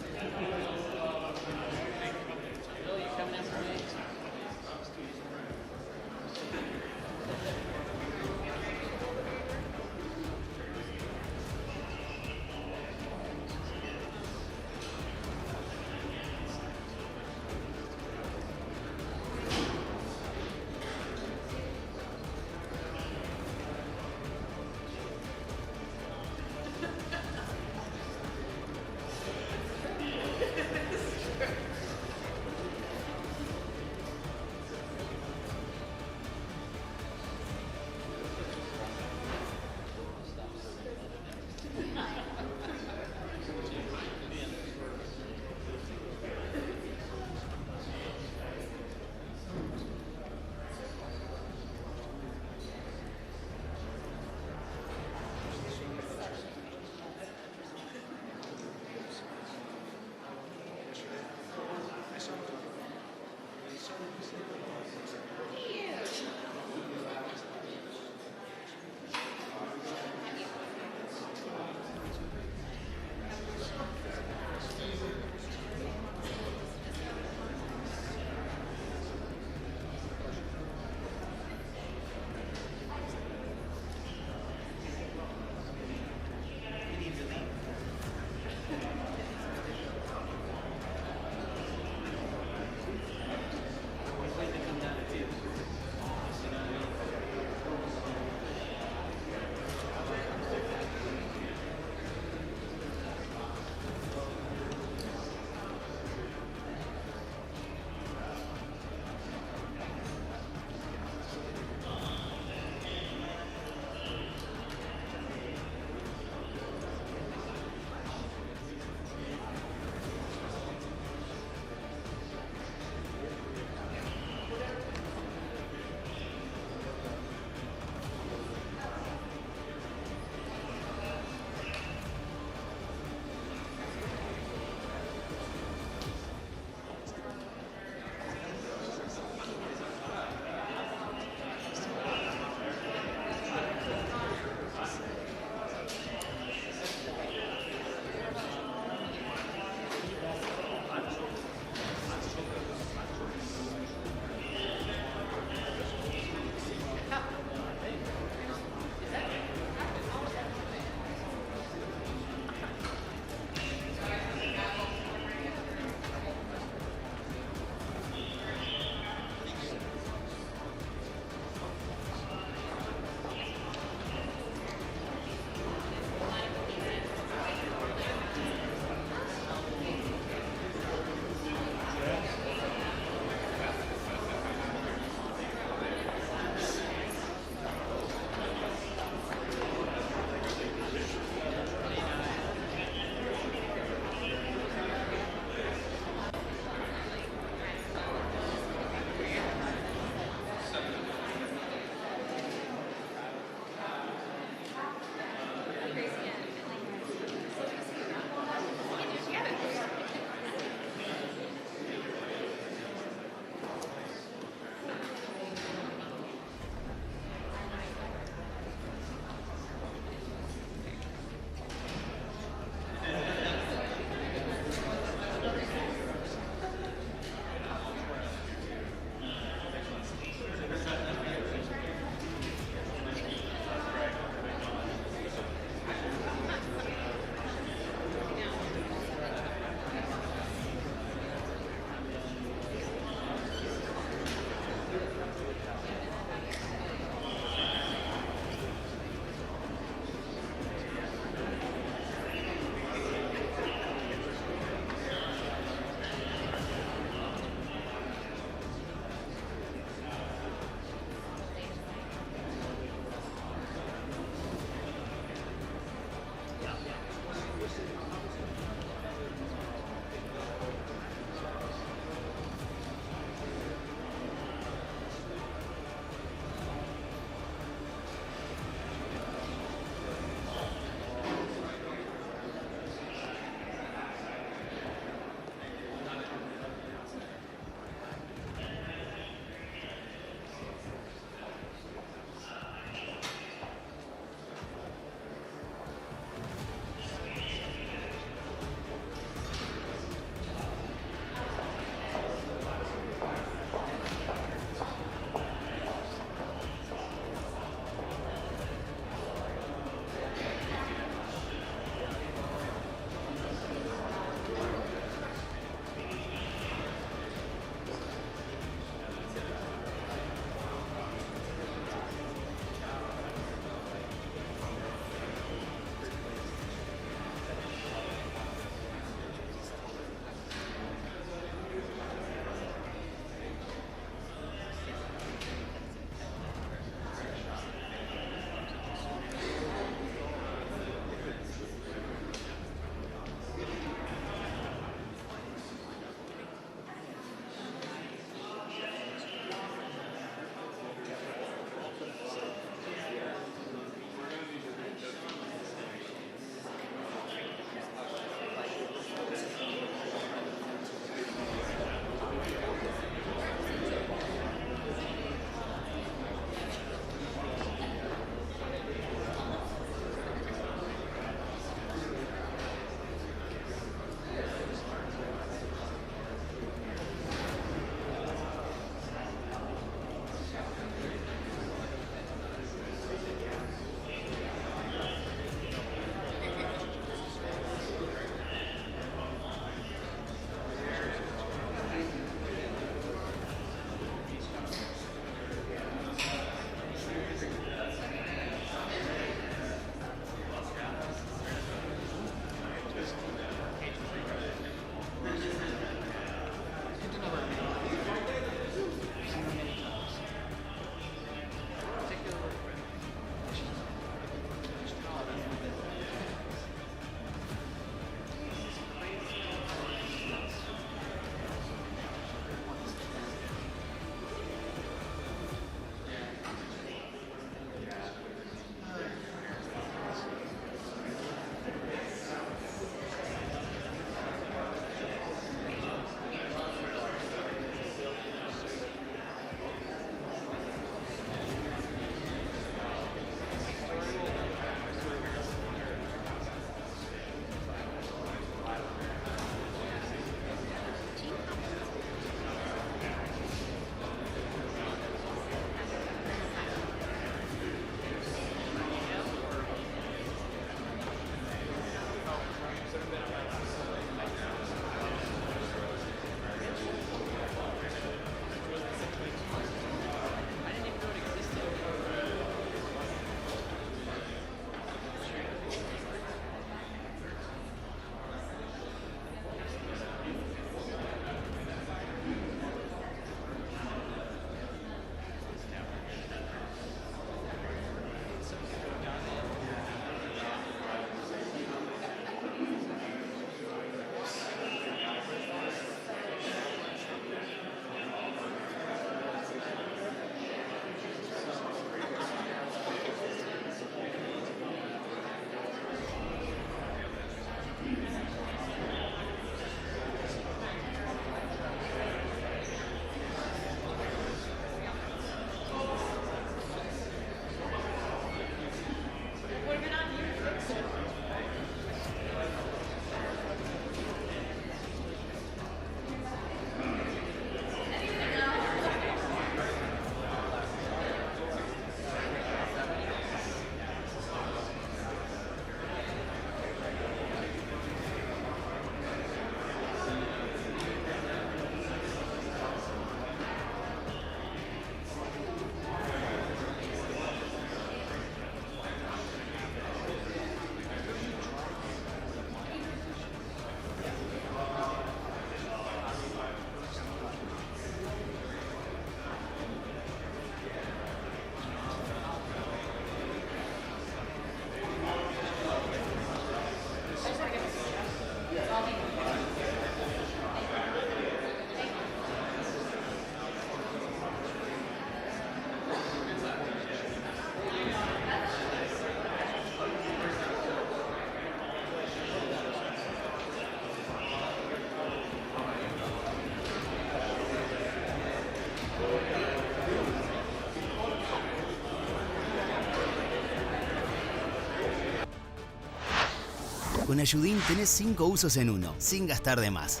Con Ayudín tenés 5 usos en uno, sin gastar de más.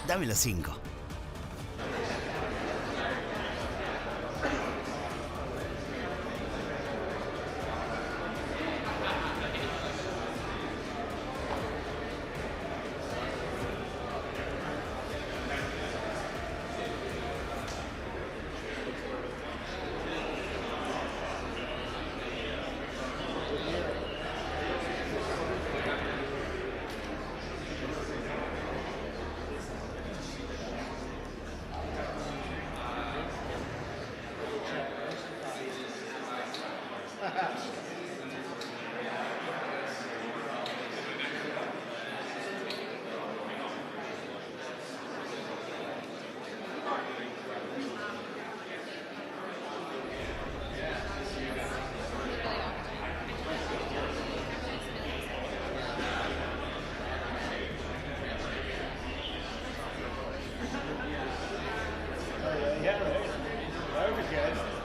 Dame los 5. Yeah, that would be good.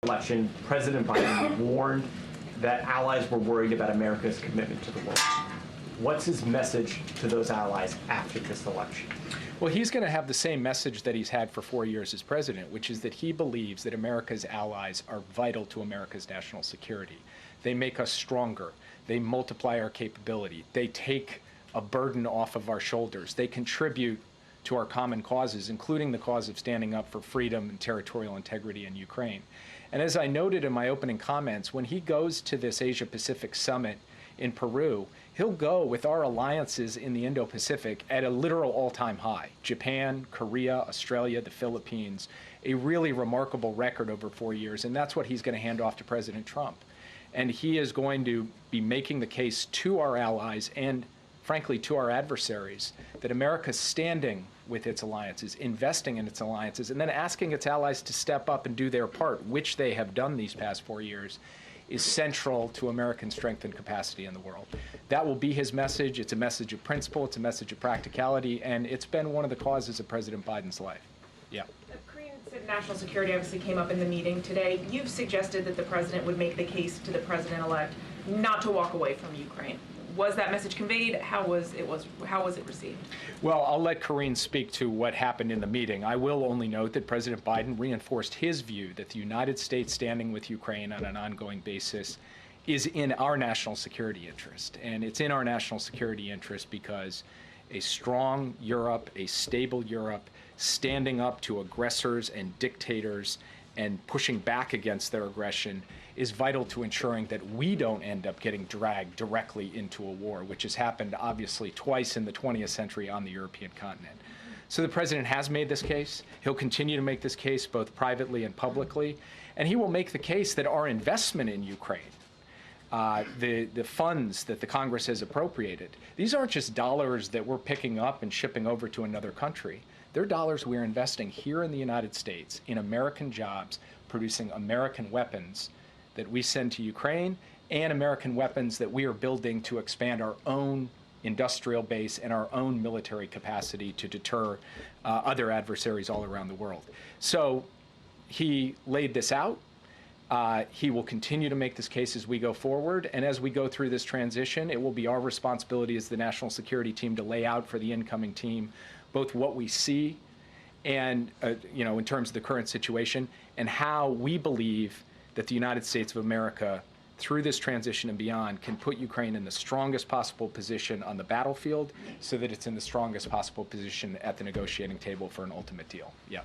Election, President Biden warned that allies were worried about America's commitment to the world. What's his message to those allies after this election? Well, he's going to have the same message that he's had for 4 years as president, which is that he believes that America's allies are vital to America's national security. They make us stronger. They multiply our capability. They take a burden off of our shoulders. They contribute to our common causes, including the cause of standing up for freedom and territorial integrity in Ukraine. And as I noted in my opening comments, when he goes to this Asia-Pacific summit in Peru, he'll go with our alliances in the Indo-Pacific at a literal all-time high. Japan, Korea, Australia, the Philippines, a really remarkable record over 4 years, and that's what he's going to hand off to President Trump. And he is going to be making the case to our allies and, frankly, to our adversaries that America's standing with its alliances, investing in its alliances, and then asking its allies to step up and do their part, which they have done these past 4 years, is central to American strength and capacity in the world. That will be his message. It's a message of principle. It's a message of practicality. And it's been one of the causes of President Biden's life. Yeah. Korean national security obviously came up in the meeting today. You've suggested that the president would make the case to the president-elect not to walk away from Ukraine. Was that message conveyed? How was it received? Well, I'll let Karine speak to what happened in the meeting. I will only note that President Biden reinforced his view that the United States standing with Ukraine on an ongoing basis is in our national security interest. And it's in our national security interest because a strong Europe, a stable Europe, standing up to aggressors and dictators and pushing back against their aggression is vital to ensuring that we don't end up getting dragged directly into a war, which has happened obviously twice in the 20th century on the European continent. So the president has made this case. He'll continue to make this case both privately and publicly. And he will make the case that our investment in Ukraine, the funds that the Congress has appropriated, these aren't just dollars that we're picking up and shipping over to another country. They're dollars we're investing here in the United States in American jobs, producing American weapons that we send to Ukraine and American weapons that we are building to expand our own industrial base and our own military capacity to deter other adversaries all around the world. So he laid this out. He will continue to make this case as we go forward. And as we go through this transition, it will be our responsibility as the national security team to lay out for the incoming team both what we see and, in terms of the current situation, and how we believe that the United States of America, through this transition and beyond, can put Ukraine in the strongest possible position on the battlefield so that it's in the strongest possible position at the negotiating table for an ultimate deal. Yeah.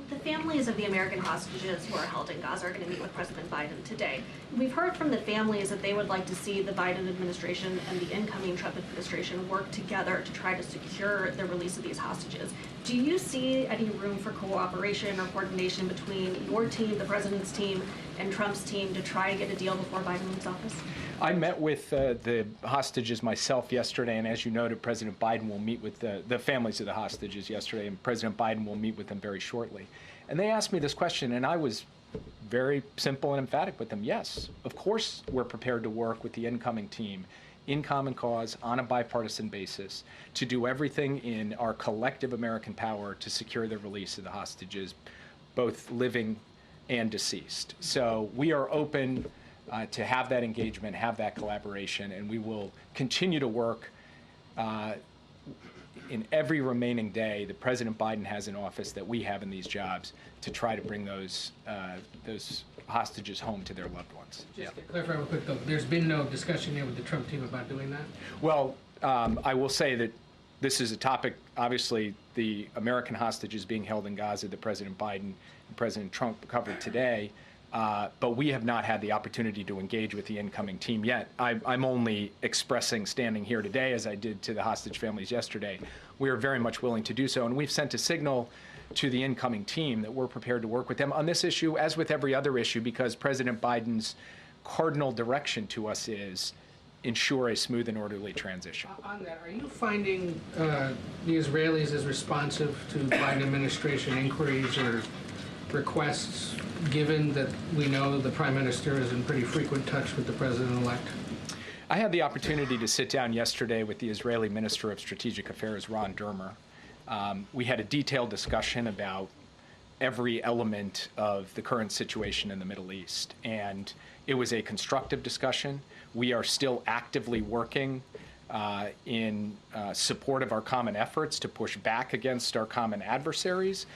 The families of the American hostages who are held in Gaza are going to meet with President Biden today. We've heard from the families that they would like to see the Biden administration and the incoming Trump administration work together to try to secure the release of these hostages. Do you see any room for cooperation or coordination between your team, the president's team, and Trump's team to try to get a deal before Biden leaves office? I met with the hostages myself yesterday, and as you noted, President Biden will meet with the families of the hostages yesterday, and President Biden will meet with them very shortly. And they asked me this question, and I was very simple and emphatic with them. Yes, of course we're prepared to work with the incoming team in common cause on a bipartisan basis to do everything in our collective American power to secure the release of the hostages, both living and deceased. So we are open to have that engagement, have that collaboration, and we will continue to work in every remaining day that President Biden has in office, that we have in these jobs, to try to bring those hostages home to their loved ones. Just to clarify real quick, though, there's been no discussion yet with the Trump team about doing that? Well, I will say that this is a topic, obviously, the American hostages being held in Gaza that President Biden and President Trump covered today. But we have not had the opportunity to engage with the incoming team yet. I'm only expressing, standing here today, as I did to the hostage families yesterday, we are very much willing to do so. And we've sent a signal to the incoming team that we're prepared to work with them on this issue, as with every other issue, because President Biden's cardinal direction to us is ensure a smooth and orderly transition. On that, are you finding the Israelis as responsive to Biden administration inquiries or requests, given that we know the Prime Minister is in pretty frequent touch with the President-elect? I had the opportunity to sit down yesterday with the Israeli Minister of Strategic Affairs, Ron Dermer. We had a detailed discussion about every element of the current situation in the Middle East. And it was a constructive discussion. We are still actively working in support of our common efforts to push back against our common adversaries,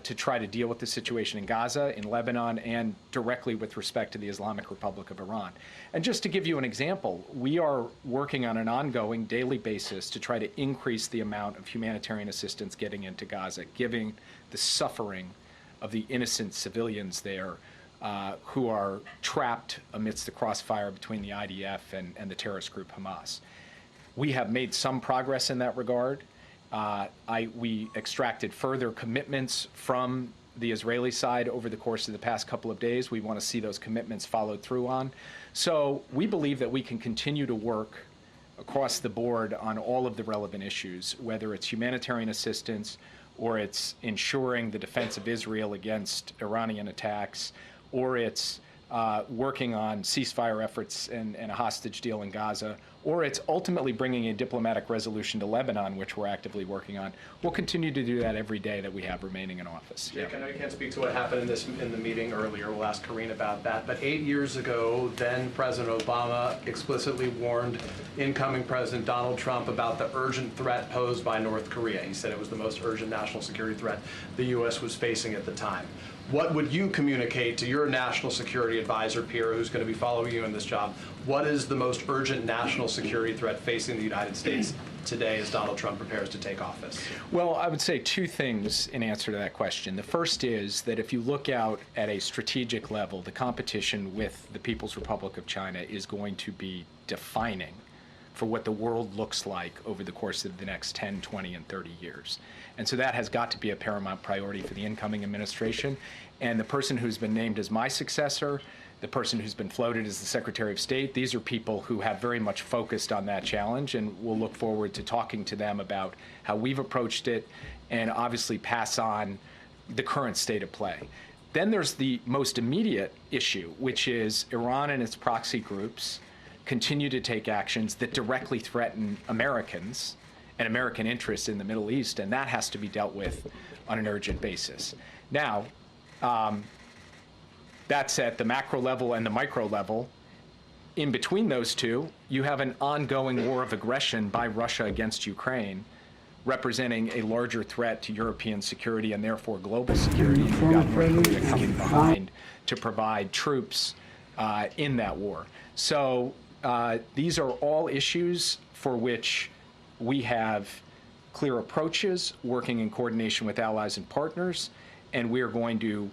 to try to deal with the situation in Gaza, in Lebanon, and directly with respect to the Islamic Republic of Iran. And just to give you an example, we are working on an ongoing daily basis to try to increase the amount of humanitarian assistance getting into Gaza, given the suffering of the innocent civilians there who are trapped amidst the crossfire between the IDF and the terrorist group Hamas. We have made some progress in that regard. We extracted further commitments from the Israeli side over the course of the past couple of days. We want to see those commitments followed through on. So we believe that we can continue to work across the board on all of the relevant issues, whether it's humanitarian assistance or it's ensuring the defense of Israel against Iranian attacks, or it's working on ceasefire efforts and a hostage deal in Gaza, or it's ultimately bringing a diplomatic resolution to Lebanon, which we're actively working on. We'll continue to do that every day that we have remaining in office. Jake, I know you can't speak to what happened in the meeting earlier. We'll ask Karine about that. But 8 years ago, then President Obama explicitly warned incoming President Donald Trump about the urgent threat posed by North Korea. He said it was the most urgent national security threat the U.S. was facing at the time. What would you communicate to your national security advisor peer who's going to be following you in this job? What is the most urgent national security threat facing the United States today as Donald Trump prepares to take office? Well, I would say two things in answer to that question. The first is that if you look out at a strategic level, the competition with the People's Republic of China is going to be defining for what the world looks like over the course of the next 10, 20, and 30 years. And so that has got to be a paramount priority for the incoming administration. And the person who's been named as my successor, the person who's been floated as the Secretary of State, these are people who have very much focused on that challenge, and we'll look forward to talking to them about how we've approached it and obviously pass on the current state of play. Then there's the most immediate issue, which is Iran and its proxy groups continue to take actions that directly threaten Americans and American interests in the Middle East, and that has to be dealt with on an urgent basis. Now, that's at the macro level and the micro level. In between those two, you have an ongoing war of aggression by Russia against Ukraine, representing a larger threat to European security and therefore global security. And you've got North Korea coming behind to provide troops in that war. So these are all issues for which we have clear approaches, working in coordination with allies and partners, and we're going to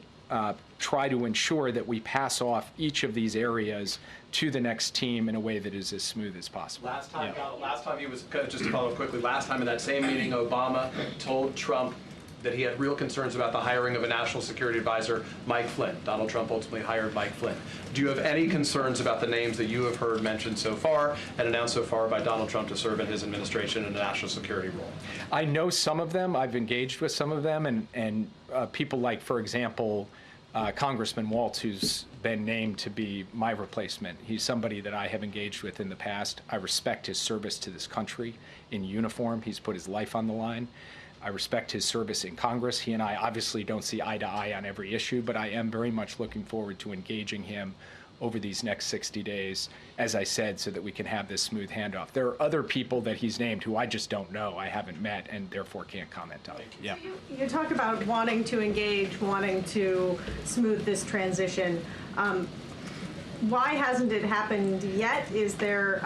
try to ensure that we pass off each of these areas to the next team in a way that is as smooth as possible. Last time he was, just to follow up quickly, last time in that same meeting, Obama told Trump that he had real concerns about the hiring of a national security advisor, Mike Flynn. Donald Trump ultimately hired Mike Flynn. Do you have any concerns about the names that you have heard mentioned so far and announced so far by Donald Trump to serve in his administration in a national security role? I know some of them. I've engaged with some of them, and people like, for example, Congressman Waltz, who's been named to be my replacement. He's somebody that I have engaged with in the past. I respect his service to this country in uniform. He's put his life on the line. I respect his service in Congress. He and I obviously don't see eye to eye on every issue, but I am very much looking forward to engaging him over these next 60 days, as I said, so that we can have this smooth handoff. There are other people that he's named who I just don't know, I haven't met, and therefore can't comment on. Yeah. So you talk about wanting to engage, wanting to smooth this transition. Why hasn't it happened yet? Is there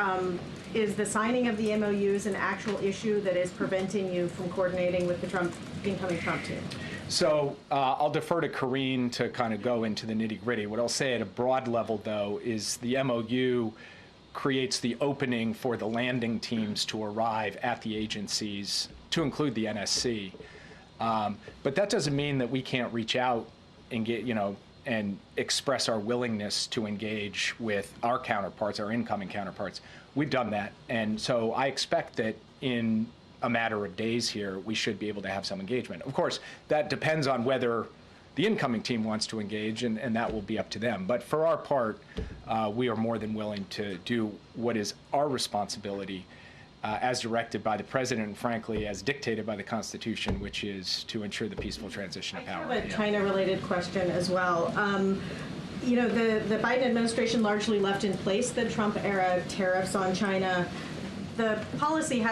is the signing of the MOUs an actual issue that is preventing you from coordinating with the incoming Trump team? So I'll defer to Karine to kind of go into the nitty-gritty. What I'll say at a broad level, though, is the MOU creates the opening for the landing teams to arrive at the agencies, to include the NSC. But that doesn't mean that we can't reach out and get, and express our willingness to engage with our counterparts, our incoming counterparts. We've done that. And so I expect that in a matter of days here, we should be able to have some engagement. Of course, that depends on whether the incoming team wants to engage, and that will be up to them. But for our part, we are more than willing to do what is our responsibility as directed by the president, and frankly, as dictated by the Constitution, which is to ensure the peaceful transition of power. I have a China-related question as well. You know, the Biden administration largely left in place the Trump-era tariffs on China. The policy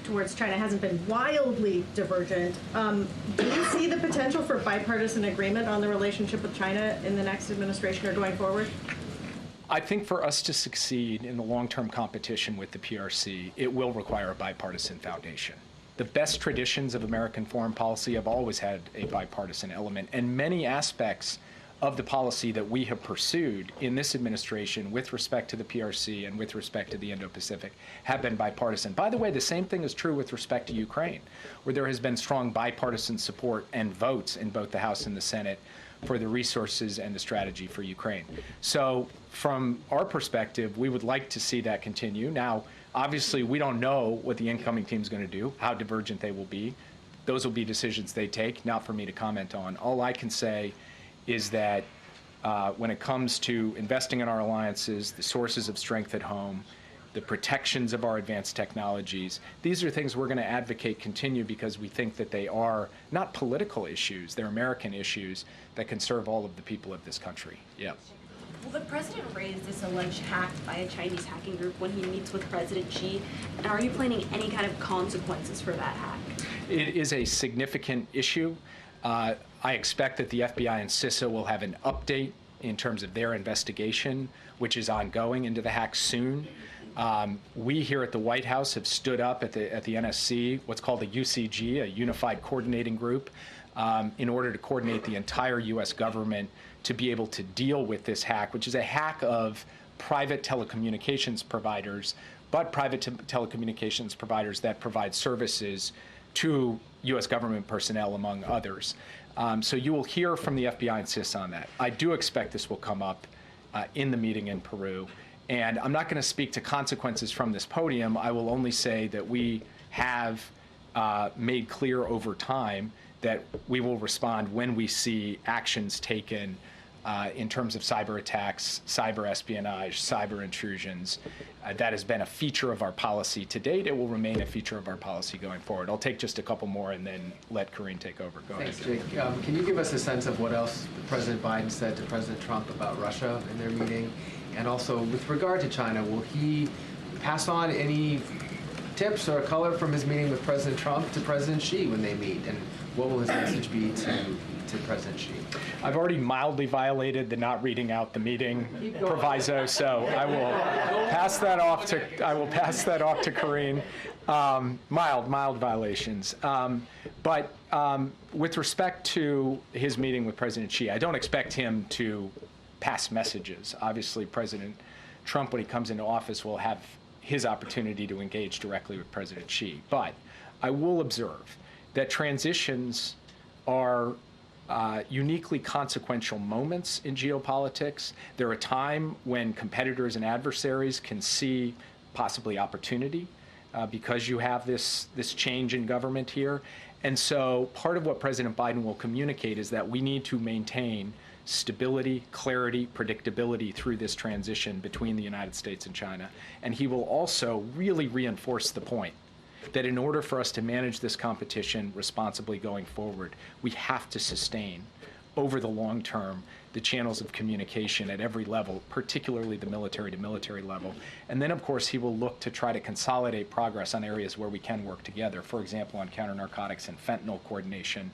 towards China hasn't been wildly divergent. Do you see the potential for bipartisan agreement on the relationship with China in the next administration or going forward? I think for us to succeed in the long-term competition with the PRC, it will require a bipartisan foundation. The best traditions of American foreign policy have always had a bipartisan element, and many aspects of the policy that we have pursued in this administration with respect to the PRC and with respect to the Indo-Pacific have been bipartisan. By the way, the same thing is true with respect to Ukraine, where there has been strong bipartisan support and votes in both the House and the Senate for the resources and the strategy for Ukraine. So from our perspective, we would like to see that continue. Now, obviously, we don't know what the incoming team is going to do, how divergent they will be. Those will be decisions they take, not for me to comment on. All I can say is that when it comes to investing in our alliances, the sources of strength at home, the protections of our advanced technologies, these are things we're going to advocate continue because we think that they are not political issues, they're American issues that can serve all of the people of this country. Yeah. Will the president raise this alleged hack by a Chinese hacking group when he meets with President Xi? And are you planning any kind of consequences for that hack? It is a significant issue. I expect that the FBI and CISA will have an update in terms of their investigation, which is ongoing, into the hack soon. We here at the White House have stood up at the NSC, what's called a UCG, a Unified Coordinating Group, in order to coordinate the entire U.S. government to be able to deal with this hack, which is a hack of private telecommunications providers, but private telecommunications providers that provide services to U.S. government personnel, among others. So you will hear from the FBI and CISA on that. I do expect this will come up in the meeting in Peru. And I'm not going to speak to consequences from this podium. I will only say that we have made clear over time that we will respond when we see actions taken in terms of cyber attacks, cyber espionage, cyber intrusions. That has been a feature of our policy to date. It will remain a feature of our policy going forward. I'll take just a couple more and then let Karine take over. Go Thanks, ahead. Jake. Can you give us a sense of what else President Biden said to President Trump about Russia in their meeting? And also, with regard to China, will he pass on any tips or color from his meeting with President Trump to President Xi when they meet? And what will his message be to President Xi? I've already mildly violated the not reading out the meeting proviso, so I will pass that off to Karine. Mild violations. But with respect to his meeting with President Xi, I don't expect him to pass messages. Obviously, President Trump, when he comes into office, will have his opportunity to engage directly with President Xi. But I will observe that transitions are uniquely consequential moments in geopolitics. They're a time when competitors and adversaries can see possibly opportunity because you have this change in government here. And so part of what President Biden will communicate is that we need to maintain stability, clarity, predictability through this transition between the United States and China. And he will also really reinforce the point that in order for us to manage this competition responsibly going forward, we have to sustain over the long term the channels of communication at every level, particularly the military to military level. And then, of course, he will look to try to consolidate progress on areas where we can work together, for example, on counter-narcotics and fentanyl coordination,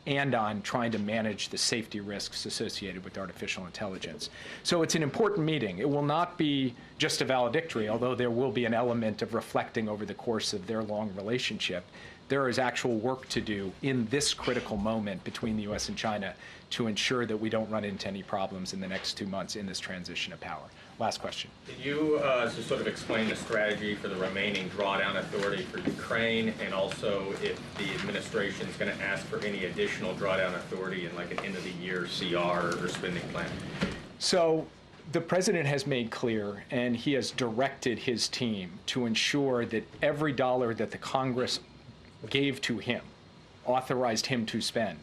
and on trying to manage the safety risks associated with artificial intelligence. So it's an important meeting. It will not be just a valedictory, although there will be an element of reflecting over the course of their long relationship. There is actual work to do in this critical moment between the U.S. and China to ensure that we don't run into any problems in the next 2 months in this transition of power. Last question. Can you just sort of explain the strategy for the remaining drawdown authority for Ukraine, and also if the administration is going to ask for any additional drawdown authority in like an end-of-the-year CR or spending plan? So the president has made clear, and he has directed his team to ensure that every dollar that the Congress gave to him, authorized him to spend,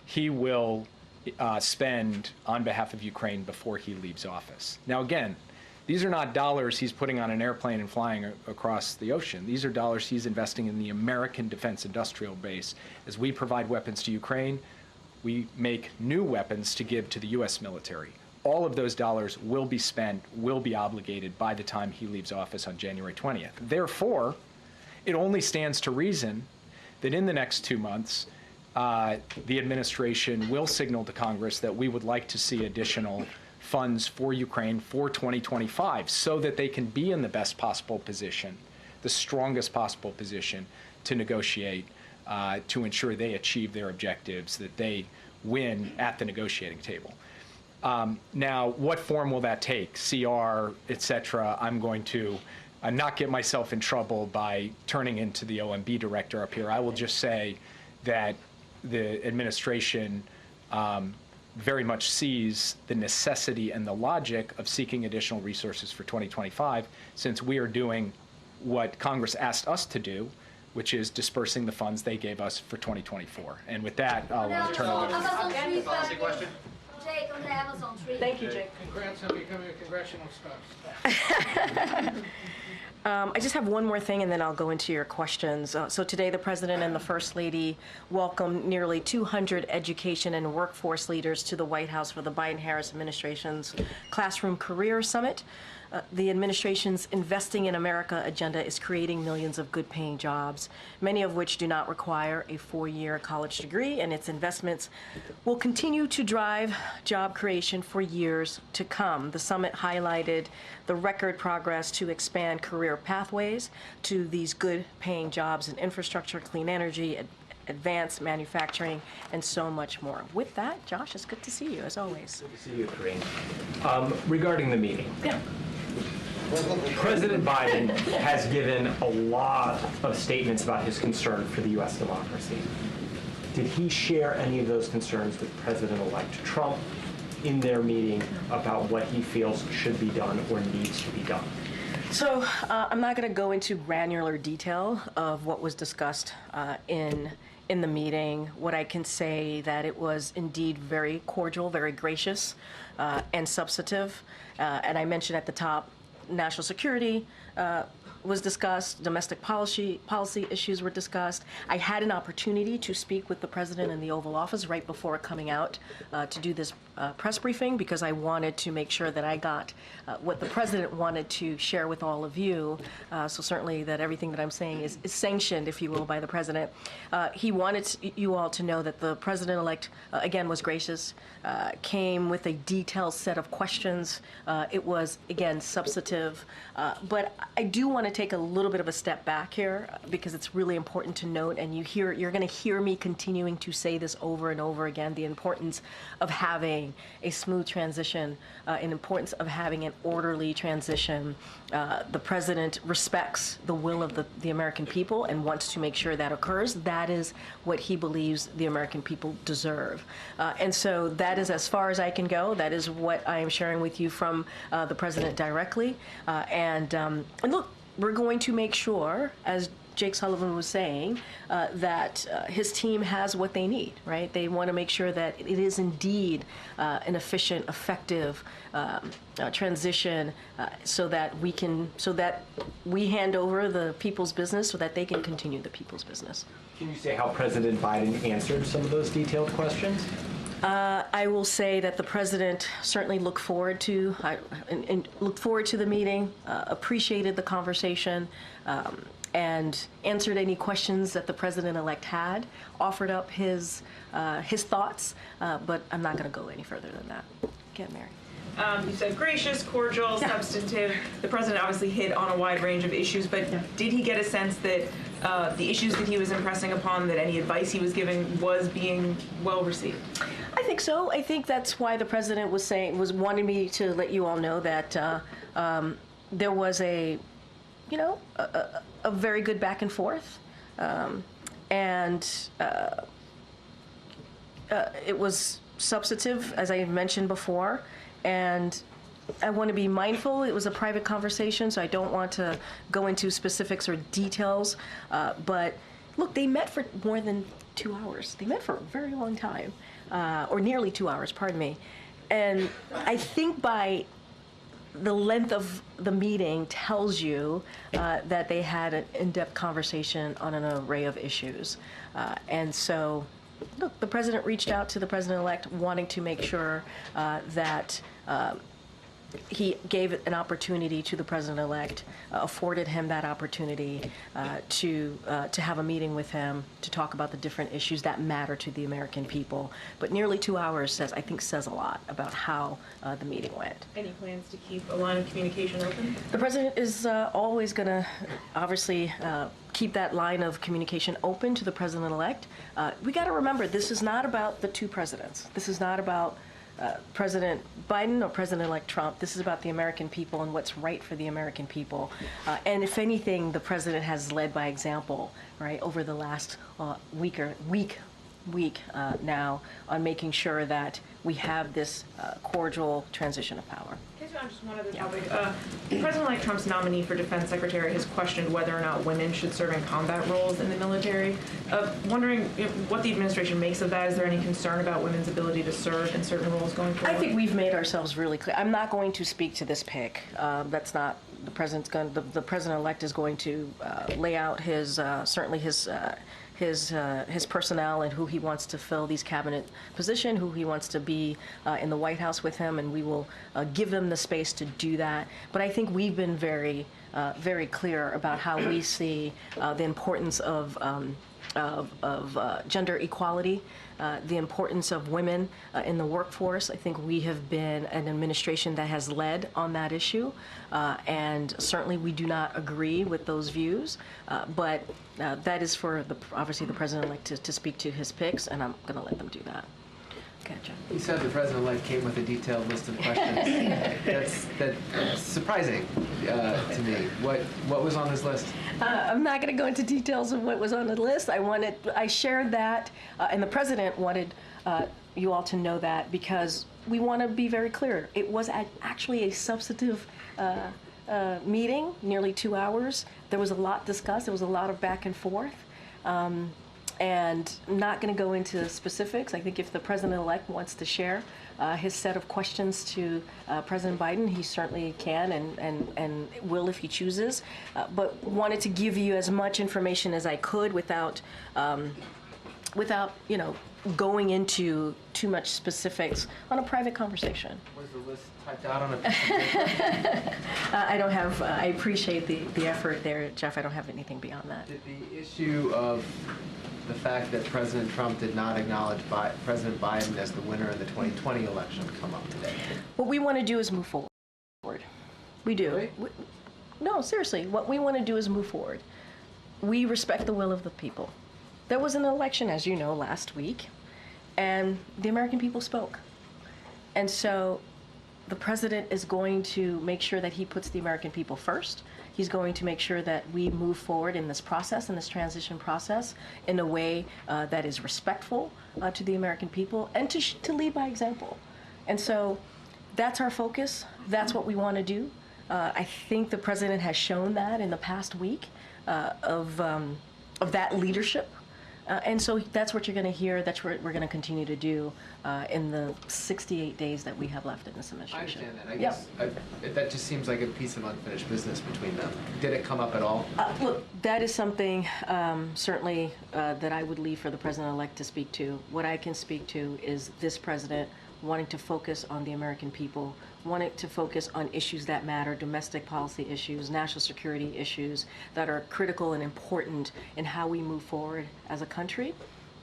he will spend on behalf of Ukraine before he leaves office. Now, again, These are not dollars he's putting on an airplane and flying across the ocean. These are dollars he's investing in the American defense industrial base. As we provide weapons to Ukraine, we make new weapons to give to the U.S. military. All of those dollars will be spent, will be obligated by the time he leaves office on January 20th. Therefore, it only stands to reason that in the next 2 months, the administration will signal to Congress that we would like to see additional funds for Ukraine for 2025 so that they can be in the best possible position, the strongest possible position to negotiate, to ensure they achieve their objectives, that they win at the negotiating table. Now, what form will that take? CR, et cetera. I'm going to not get myself in trouble by turning into the OMB director up here. I will just say that the administration very much sees the necessity and the logic of seeking additional resources for 2025, since we are doing what Congress asked us to do, which is dispersing the funds they gave us for 2024. And with that, I'll turn it over. Policy question? Jake, on the Amazon tree. Thank you, Jake. Congrats on becoming a congressional spouse. I just have one more thing, and then I'll go into your questions. So today, the President and the First Lady welcomed nearly 200 education and workforce leaders to the White House for the Biden-Harris administration's Classroom Career Summit. The administration's Investing in America agenda is creating millions of good-paying jobs, many of which do not require a 4-year college degree, and its investments will continue to drive job creation for years to come. The summit highlighted the record progress to expand career pathways to these good-paying jobs in infrastructure, clean energy, advanced manufacturing, and so much more. With that, Josh, it's good to see you, as always. Good to see you, Corinne. Regarding the meeting. Yeah. President Biden has given a lot of statements about his concern for the U.S. democracy. Did he share any of those concerns with President-elect Trump in their meeting about what he feels should be done or needs to be done? So I'm not going to go into granular detail of what was discussed in the meeting. What I can say that it was indeed very cordial, very gracious, and substantive. And I mentioned at the top, national security was discussed, domestic policy issues were discussed. I had an opportunity to speak with the President in the Oval Office right before coming out to do this press briefing, because I wanted to make sure that I got what the President wanted to share with all of you. So certainly that everything that I'm saying is sanctioned, if you will, by the President. He wanted you all to know that the President-elect, again, was gracious, came with a detailed set of questions. It was, again, substantive. But I do want to take a little bit of a step back here, because it's really important to note, and you're going to hear me continuing to say this over and over again, the importance of having a smooth transition, an importance of having an orderly transition. The President respects the will of the American people and wants to make sure that occurs. That is what he believes the American people deserve. And so that is as far as I can go. That is what I am sharing with you from the President directly. And look, we're going to make sure, as Jake Sullivan was saying, that his team has what they need, right? They want to make sure that it is indeed an efficient, effective transition, so that we hand over the people's business so that they can continue the people's business. Can you say how President Biden answered some of those detailed questions? I will say that the President certainly looked forward to the meeting, appreciated the conversation, and answered any questions that the President-elect had, offered up his thoughts, but I'm not going to go any further than that. Again, Mary. You said gracious, cordial, substantive. The President obviously hit on a wide range of issues, but did he get a sense that the issues that he was impressing upon, that any advice he was giving was being well received? I think so. I think that's why the President was wanting me to let you all know that there was a very good back and forth, and it was substantive, as I mentioned before, and I want to be mindful. It was a private conversation, so I don't want to go into specifics or details, but look, they met for more than 2 hours. They met for a very long time, or nearly 2 hours, pardon me, and I think by the length of the meeting tells you that they had an in-depth conversation on an array of issues. And so, look, the president reached out to the president-elect wanting to make sure that he gave an opportunity to the president-elect, afforded him that opportunity to have a meeting with him to talk about the different issues that matter to the American people. But nearly 2 hours I think says a lot about how the meeting went. Any plans to keep a line of communication open? The president is always going to obviously keep that line of communication open to the president-elect. We got to remember, this is not about the two presidents. This is not about President Biden or President-elect Trump. This is about the American people and what's right for the American people. And if anything, the president has led by example, right, over the last week now on making sure that we have this cordial transition of power. Just one other topic. President-elect Trump's nominee for defense secretary has questioned whether or not women should serve in combat roles in the military. Wondering what the administration makes of that. Is there any concern about women's ability to serve in certain roles going forward? I think we've made ourselves really clear. I'm not going to speak to this pick. That's not the president's going. The president-elect is going to lay out his certainly his personnel and who he wants to fill these cabinet positions, who he wants to be in the White House with him, and we will give them the space to do that. But I think we've been very clear about how we see the importance of gender equality, the importance of women in the workforce. I think we have been an administration that has led on that issue, and certainly we do not agree with those views, but that is for obviously the president-elect to speak to his picks, and I'm going to let them do that. Okay, John. You said the president-elect came with a detailed list of questions. That's surprising to me. What was on his list? I'm not going to go into details of what was on the list. I shared that, and the president wanted you all to know that because we want to be very clear. It was actually a substantive meeting, nearly 2 hours. There was a lot discussed. There was a lot of back and forth. And I'm not going to go into specifics. I think if the president-elect wants to share his set of questions to President Biden, he certainly can and will if he chooses. But wanted to give you as much information as I could without going into too much specifics on a private conversation. Was the list typed out on a piece of paper? I don't have. I appreciate the effort there, Jeff. I don't have anything beyond that. Did the issue of the fact that President Trump did not acknowledge President Biden as the winner in the 2020 election come up today? What we want to do is move forward. We do. Really? No, seriously. What we want to do is move forward. We respect the will of the people. There was an election, as you know, last week, and the American people spoke. And so the president is going to make sure that he puts the American people first. He's going to make sure that we move forward in this process, in this transition process, in a way that is respectful to the American people and to lead by example. And so that's our focus. That's what we want to do. I think the president has shown that in the past week of that leadership. And so that's what you're going to hear. That's what we're going to continue to do in the 68 days that we have left in this administration. I understand that. I guess that just seems like a piece of unfinished business between them. Did it come up at all? Look, that is something certainly that I would leave for the president-elect to speak to. What I can speak to is this president wanting to focus on the American people, wanting to focus on issues that matter, domestic policy issues, national security issues that are critical and important in how we move forward as a country.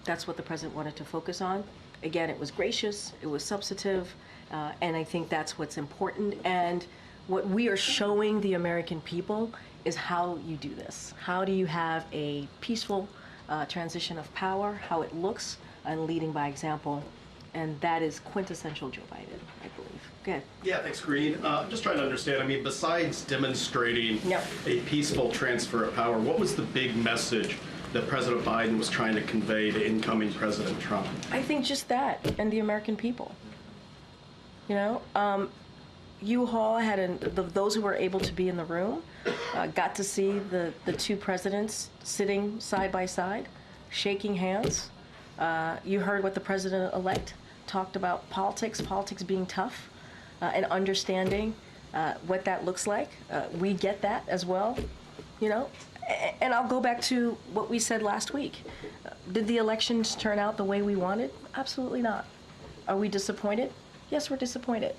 That's what the president wanted to focus on. Again, it was gracious, it was substantive, and I think that's what's important. And what we are showing the American people is how you do this. How do you have a peaceful transition of power, how it looks, and leading by example. And that is quintessential Joe Biden, I believe. Good. Yeah, thanks, Green. I'm just trying to understand. I mean, besides demonstrating a peaceful transfer of power, what was the big message that President Biden was trying to convey to incoming President Trump? I think just that, and the American people. You know, you all had those who were able to be in the room got to see the two presidents sitting side by side, shaking hands. You heard what the president-elect talked about politics being tough, and understanding what that looks like. We get that as well, you know. And I'll go back to what we said last week. Did the elections turn out the way we wanted? Absolutely not. Are we disappointed? Yes, we're disappointed.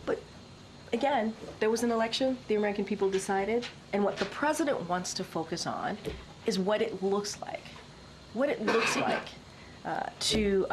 But again, there was an election, the American people decided, and what the president wants to focus on is what it looks like. What it looks like to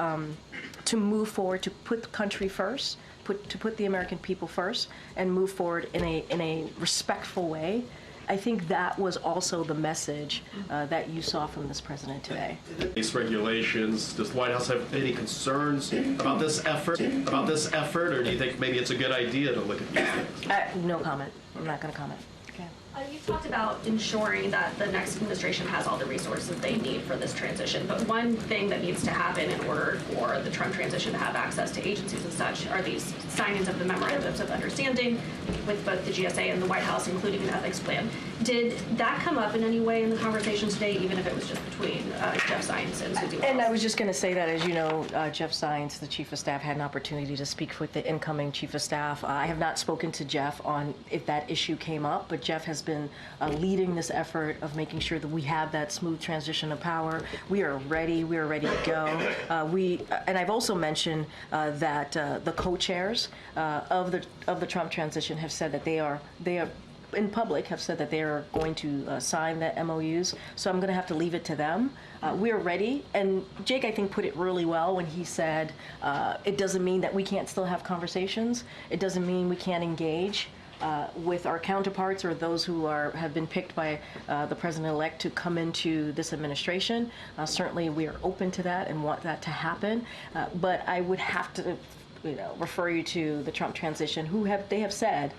move forward, to put the country first, to put the American people first, and move forward in a respectful way. I think that was also the message that you saw from this president today. These regulations, does the White House have any concerns about this effort, or do you think maybe it's a good idea to look at these things? No comment. I'm not going to comment. Okay. You talked about ensuring that the next administration has all the resources they need for this transition, but one thing that needs to happen in order for the Trump transition to have access to agencies and such are these signings of the memorandums of understanding with both the GSA and the White House, including an ethics plan. Did that come up in any way in the conversation today, even if it was just between Jeff Zients and Susie Wiles? And I was just going to say that, as you know, Jeff Zients, the Chief of Staff, had an opportunity to speak with the incoming Chief of Staff. I have not spoken to Jeff on if that issue came up, but Jeff has been leading this effort of making sure that we have that smooth transition of power. We are ready. We are ready to go. And I've also mentioned that the co-chairs of the Trump transition have said that they are in public have said that they are going to sign the MOUs. So I'm going to have to leave it to them. We're ready. And Jake, I think, put it really well when he said it doesn't mean that we can't still have conversations. It doesn't mean we can't engage with our counterparts or those who have been picked by the president-elect to come into this administration. Certainly, we are open to that and want that to happen. But I would have to, refer you to the Trump transition, they have said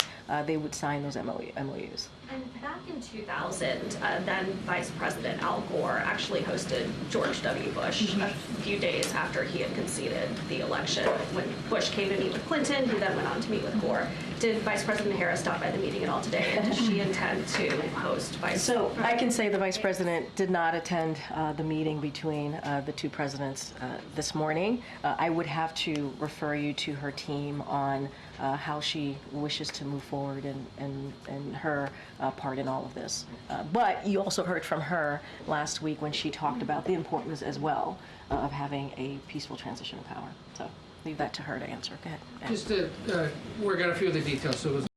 they would sign those MOUs. And back in 2000, then Vice President Al Gore actually hosted George W. Bush a few days after he had conceded the election. When Bush came to meet with Clinton, he then went on to meet with Gore. Did Vice President Harris stop by the meeting at all today? And does she intend to host Vice President? So I can say the Vice President did not attend the meeting between the two presidents this morning. I would have to refer you to her team on how she wishes to move forward and her part in all of this. But you also heard from her last week when she talked about the importance as well of having a peaceful transition of power. So leave that to her to answer. Go ahead. Just we got a few of the details. So it was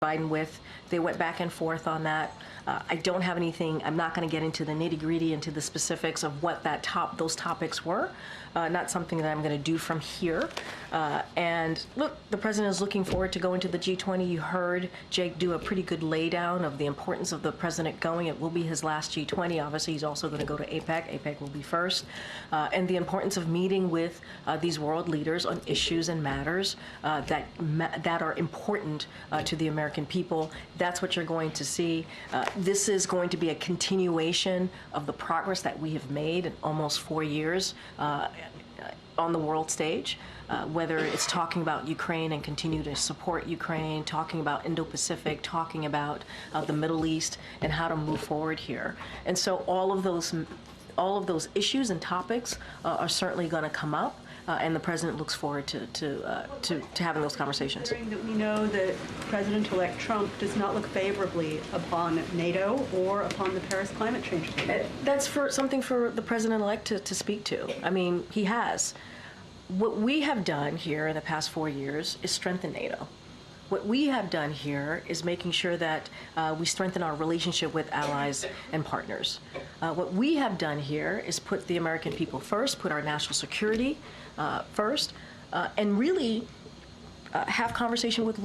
Biden with. They went back and forth on that. I don't have anything. I'm not going to get into the nitty-gritty, into the specifics of what those topics were. Not something that I'm going to do from here. And look, the president is looking forward to going to the G20. You heard Jake do a pretty good laydown of the importance of the president going. It will be his last G20. Obviously, he's also going to go to APEC. APEC will be first. And the importance of meeting with these world leaders on issues and matters that are important to the American people. That's what you're going to see. This is going to be a continuation of the progress that we have made in almost 4 years on the world stage, whether it's talking about Ukraine and continue to support Ukraine, talking about Indo-Pacific, talking about the Middle East and how to move forward here. And so all of those issues and topics are certainly going to come up. And the president looks forward to having those conversations. Considering that we know that President-elect Trump does not look favorably upon NATO or upon the Paris climate change agreement. That's something for the president-elect to speak to. I mean, he has. What we have done here in the past 4 years is strengthen NATO. What we have done here is making sure that we strengthen our relationship with allies and partners. What we have done here is put the American people first, put our national security first, and really have conversation with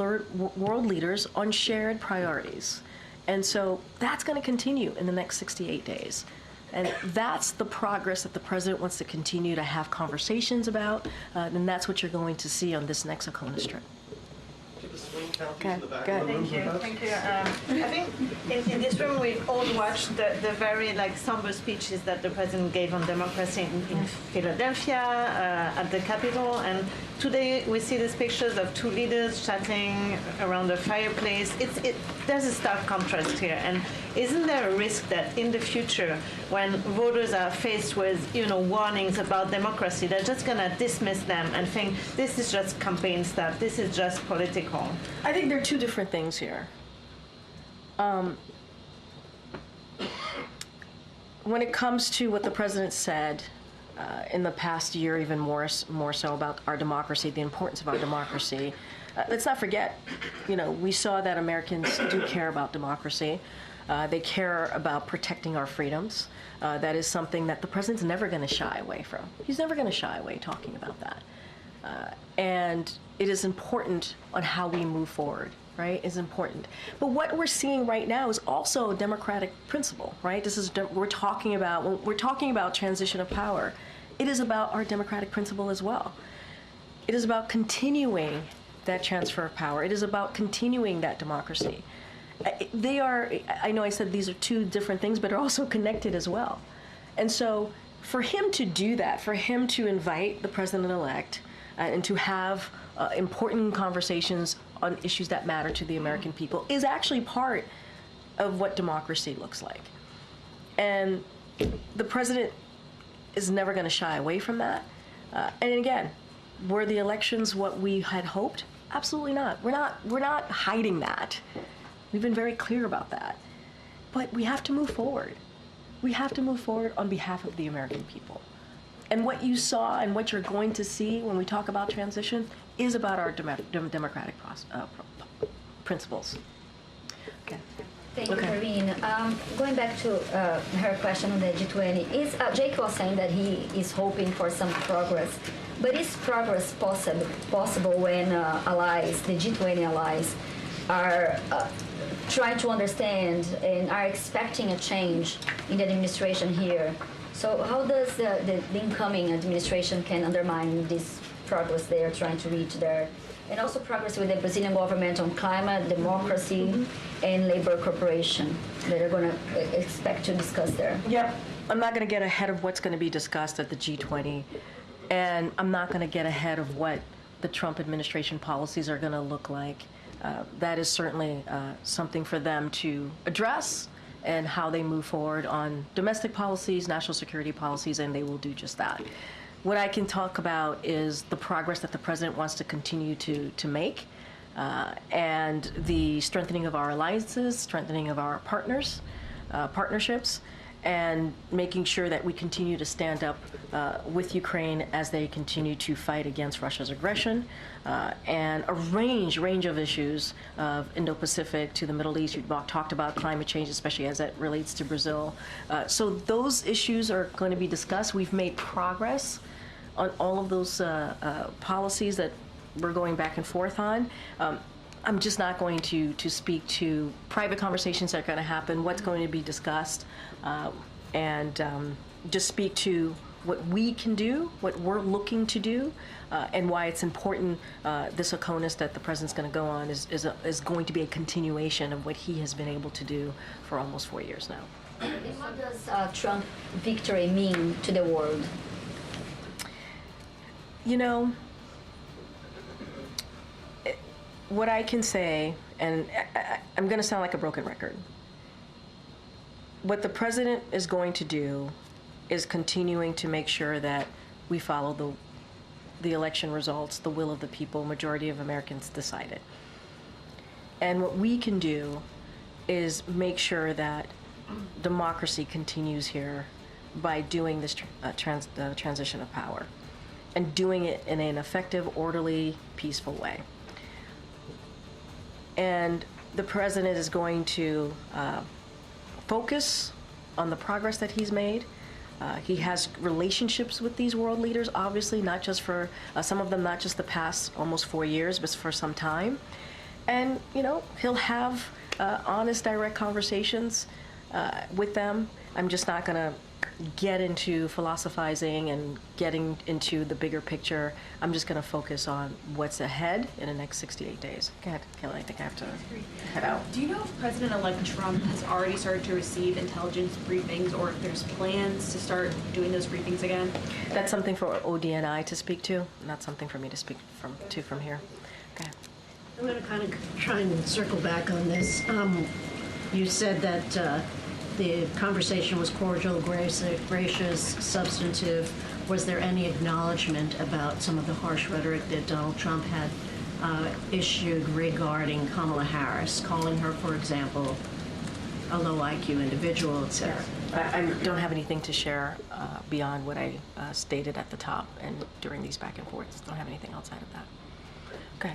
world leaders on shared priorities. And so that's going to continue in the next 68 days. And that's the progress that the president wants to continue to have conversations about, and that's what you're going to see on this next Oconus trip. Okay, good. Thank you. Thank you. I think in this room we've all watched the very somber speeches that the president gave on democracy in Philadelphia at the Capitol, and today we see these pictures of two leaders chatting around a fireplace. There's a stark contrast here, and isn't there a risk that in the future, when voters are faced with warnings about democracy, they're just going to dismiss them and think this is just campaign stuff, this is just political? I think there are two different things here. When it comes to what the president said in the past year, even more so about our democracy, the importance of our democracy, let's not forget, we saw that Americans do care about democracy. They care about protecting our freedoms. That is something that the president's never going to shy away from. He's never going to shy away talking about that. And it is important on how we move forward, right? Is important. But what we're seeing right now is also a democratic principle, right? When we're talking about transition of power, it is about our democratic principle as well. It is about continuing that transfer of power. It is about continuing that democracy. I know I said these are two different things, but are also connected as well. And so for him to do that, for him to invite the president-elect and to have important conversations on issues that matter to the American people is actually part of what democracy looks like. And the president is never going to shy away from that. And again, were the elections what we had hoped? Absolutely not. We're not hiding that. We've been very clear about that. But we have to move forward. We have to move forward on behalf of the American people. And what you saw and what you're going to see when we talk about transition is about our democratic principles. Okay. Thank you, Karine. Going back to her question on the G20, Jake was saying that he is hoping for some progress. But is progress possible when allies, the G20 allies, are trying to understand and are expecting a change in the administration here? So how does the incoming administration can undermine this progress they are trying to reach there? And also progress with the Brazilian government on climate, democracy, and labor cooperation that are going to expect to discuss there. Yep. I'm not going to get ahead of what's going to be discussed at the G20, and I'm not going to get ahead of what the Trump administration policies are going to look like. That is certainly something for them to address, and how they move forward on domestic policies, national security policies, and they will do just that. What I can talk about is the progress that the president wants to continue to make, and the strengthening of our alliances, strengthening of our partnerships, and making sure that we continue to stand up with Ukraine as they continue to fight against Russia's aggression, and a range of issues of Indo-Pacific to the Middle East. You talked about climate change, especially as it relates to Brazil. So those issues are going to be discussed. We've made progress on all of those policies that we're going back and forth on. I'm just not going to speak to private conversations that are going to happen, what's going to be discussed, and just speak to what we can do, what we're looking to do, and why it's important. This ACONUS that the president's going to go on is going to be a continuation of what he has been able to do for almost 4 years now. What does Trump victory mean to the world? You know, what I can say, and I'm going to sound like a broken record, what the president is going to do is continuing to make sure that we follow the election results, the will of the people. Majority of Americans decided. And what we can do is make sure that democracy continues here by doing this transition of power and doing it in an effective, orderly, peaceful way. And the president is going to focus on the progress that he's made. He has relationships with these world leaders, obviously, not just for some of them, not just the past almost 4 years, but for some time. And, you know, he'll have honest, direct conversations with them. I'm just not going to get into philosophizing and getting into the bigger picture. I'm just going to focus on what's ahead in the next 68 days. Go ahead, Kelly. I think I have to head out. Do you know if President-elect Trump has already started to receive intelligence briefings, or if there's plans to start doing those briefings again? That's something for ODNI to speak to, not something for me to speak from here. Okay. I'm going to kind of try and circle back on this. You said that the conversation was cordial, gracious, substantive. Was there any acknowledgement about some of the harsh rhetoric that Donald Trump had issued regarding Kamala Harris, calling her, for example, a low IQ individual, et cetera? I don't have anything to share beyond what I stated at the top and during these back and forths. Don't have anything outside of that. Okay.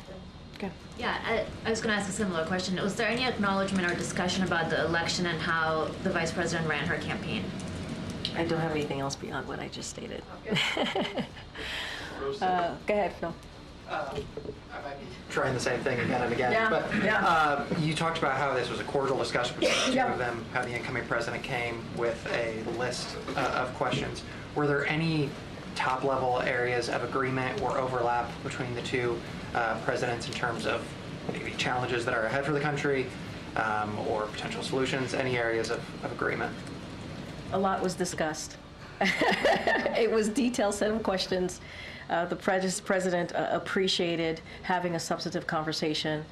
Good. Yeah, I was going to ask a similar question. Was there any acknowledgement or discussion about the election and how the vice president ran her campaign? I don't have anything else beyond what I just stated. Go ahead, Phil. I might be trying the same thing again and again. Yeah, but you talked about how this was a cordial discussion between the two of them, how the incoming president came with a list of questions. Were there any top-level areas of agreement or overlap between the two presidents in terms of maybe challenges that are ahead for the country or potential solutions, any areas of agreement? A lot was discussed. It was a detailed set of questions. The president appreciated having a substantive conversation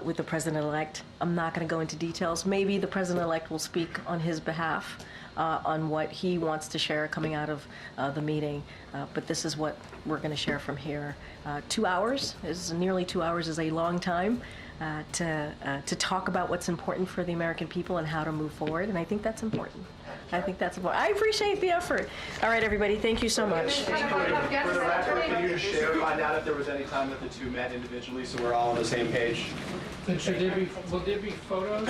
with the president-elect. I'm not going to go into details. Maybe the president-elect will speak on his behalf on what he wants to share coming out of the meeting. But this is what we're going to share from here. 2 hours nearly 2 hours is a long time to talk about what's important for the American people and how to move forward. And I think that's important. I appreciate the effort. All right, everybody, thank you so much. For the record, can you just share, find out if there was any time that the two met individually so we're all on the same page? And will there be photos?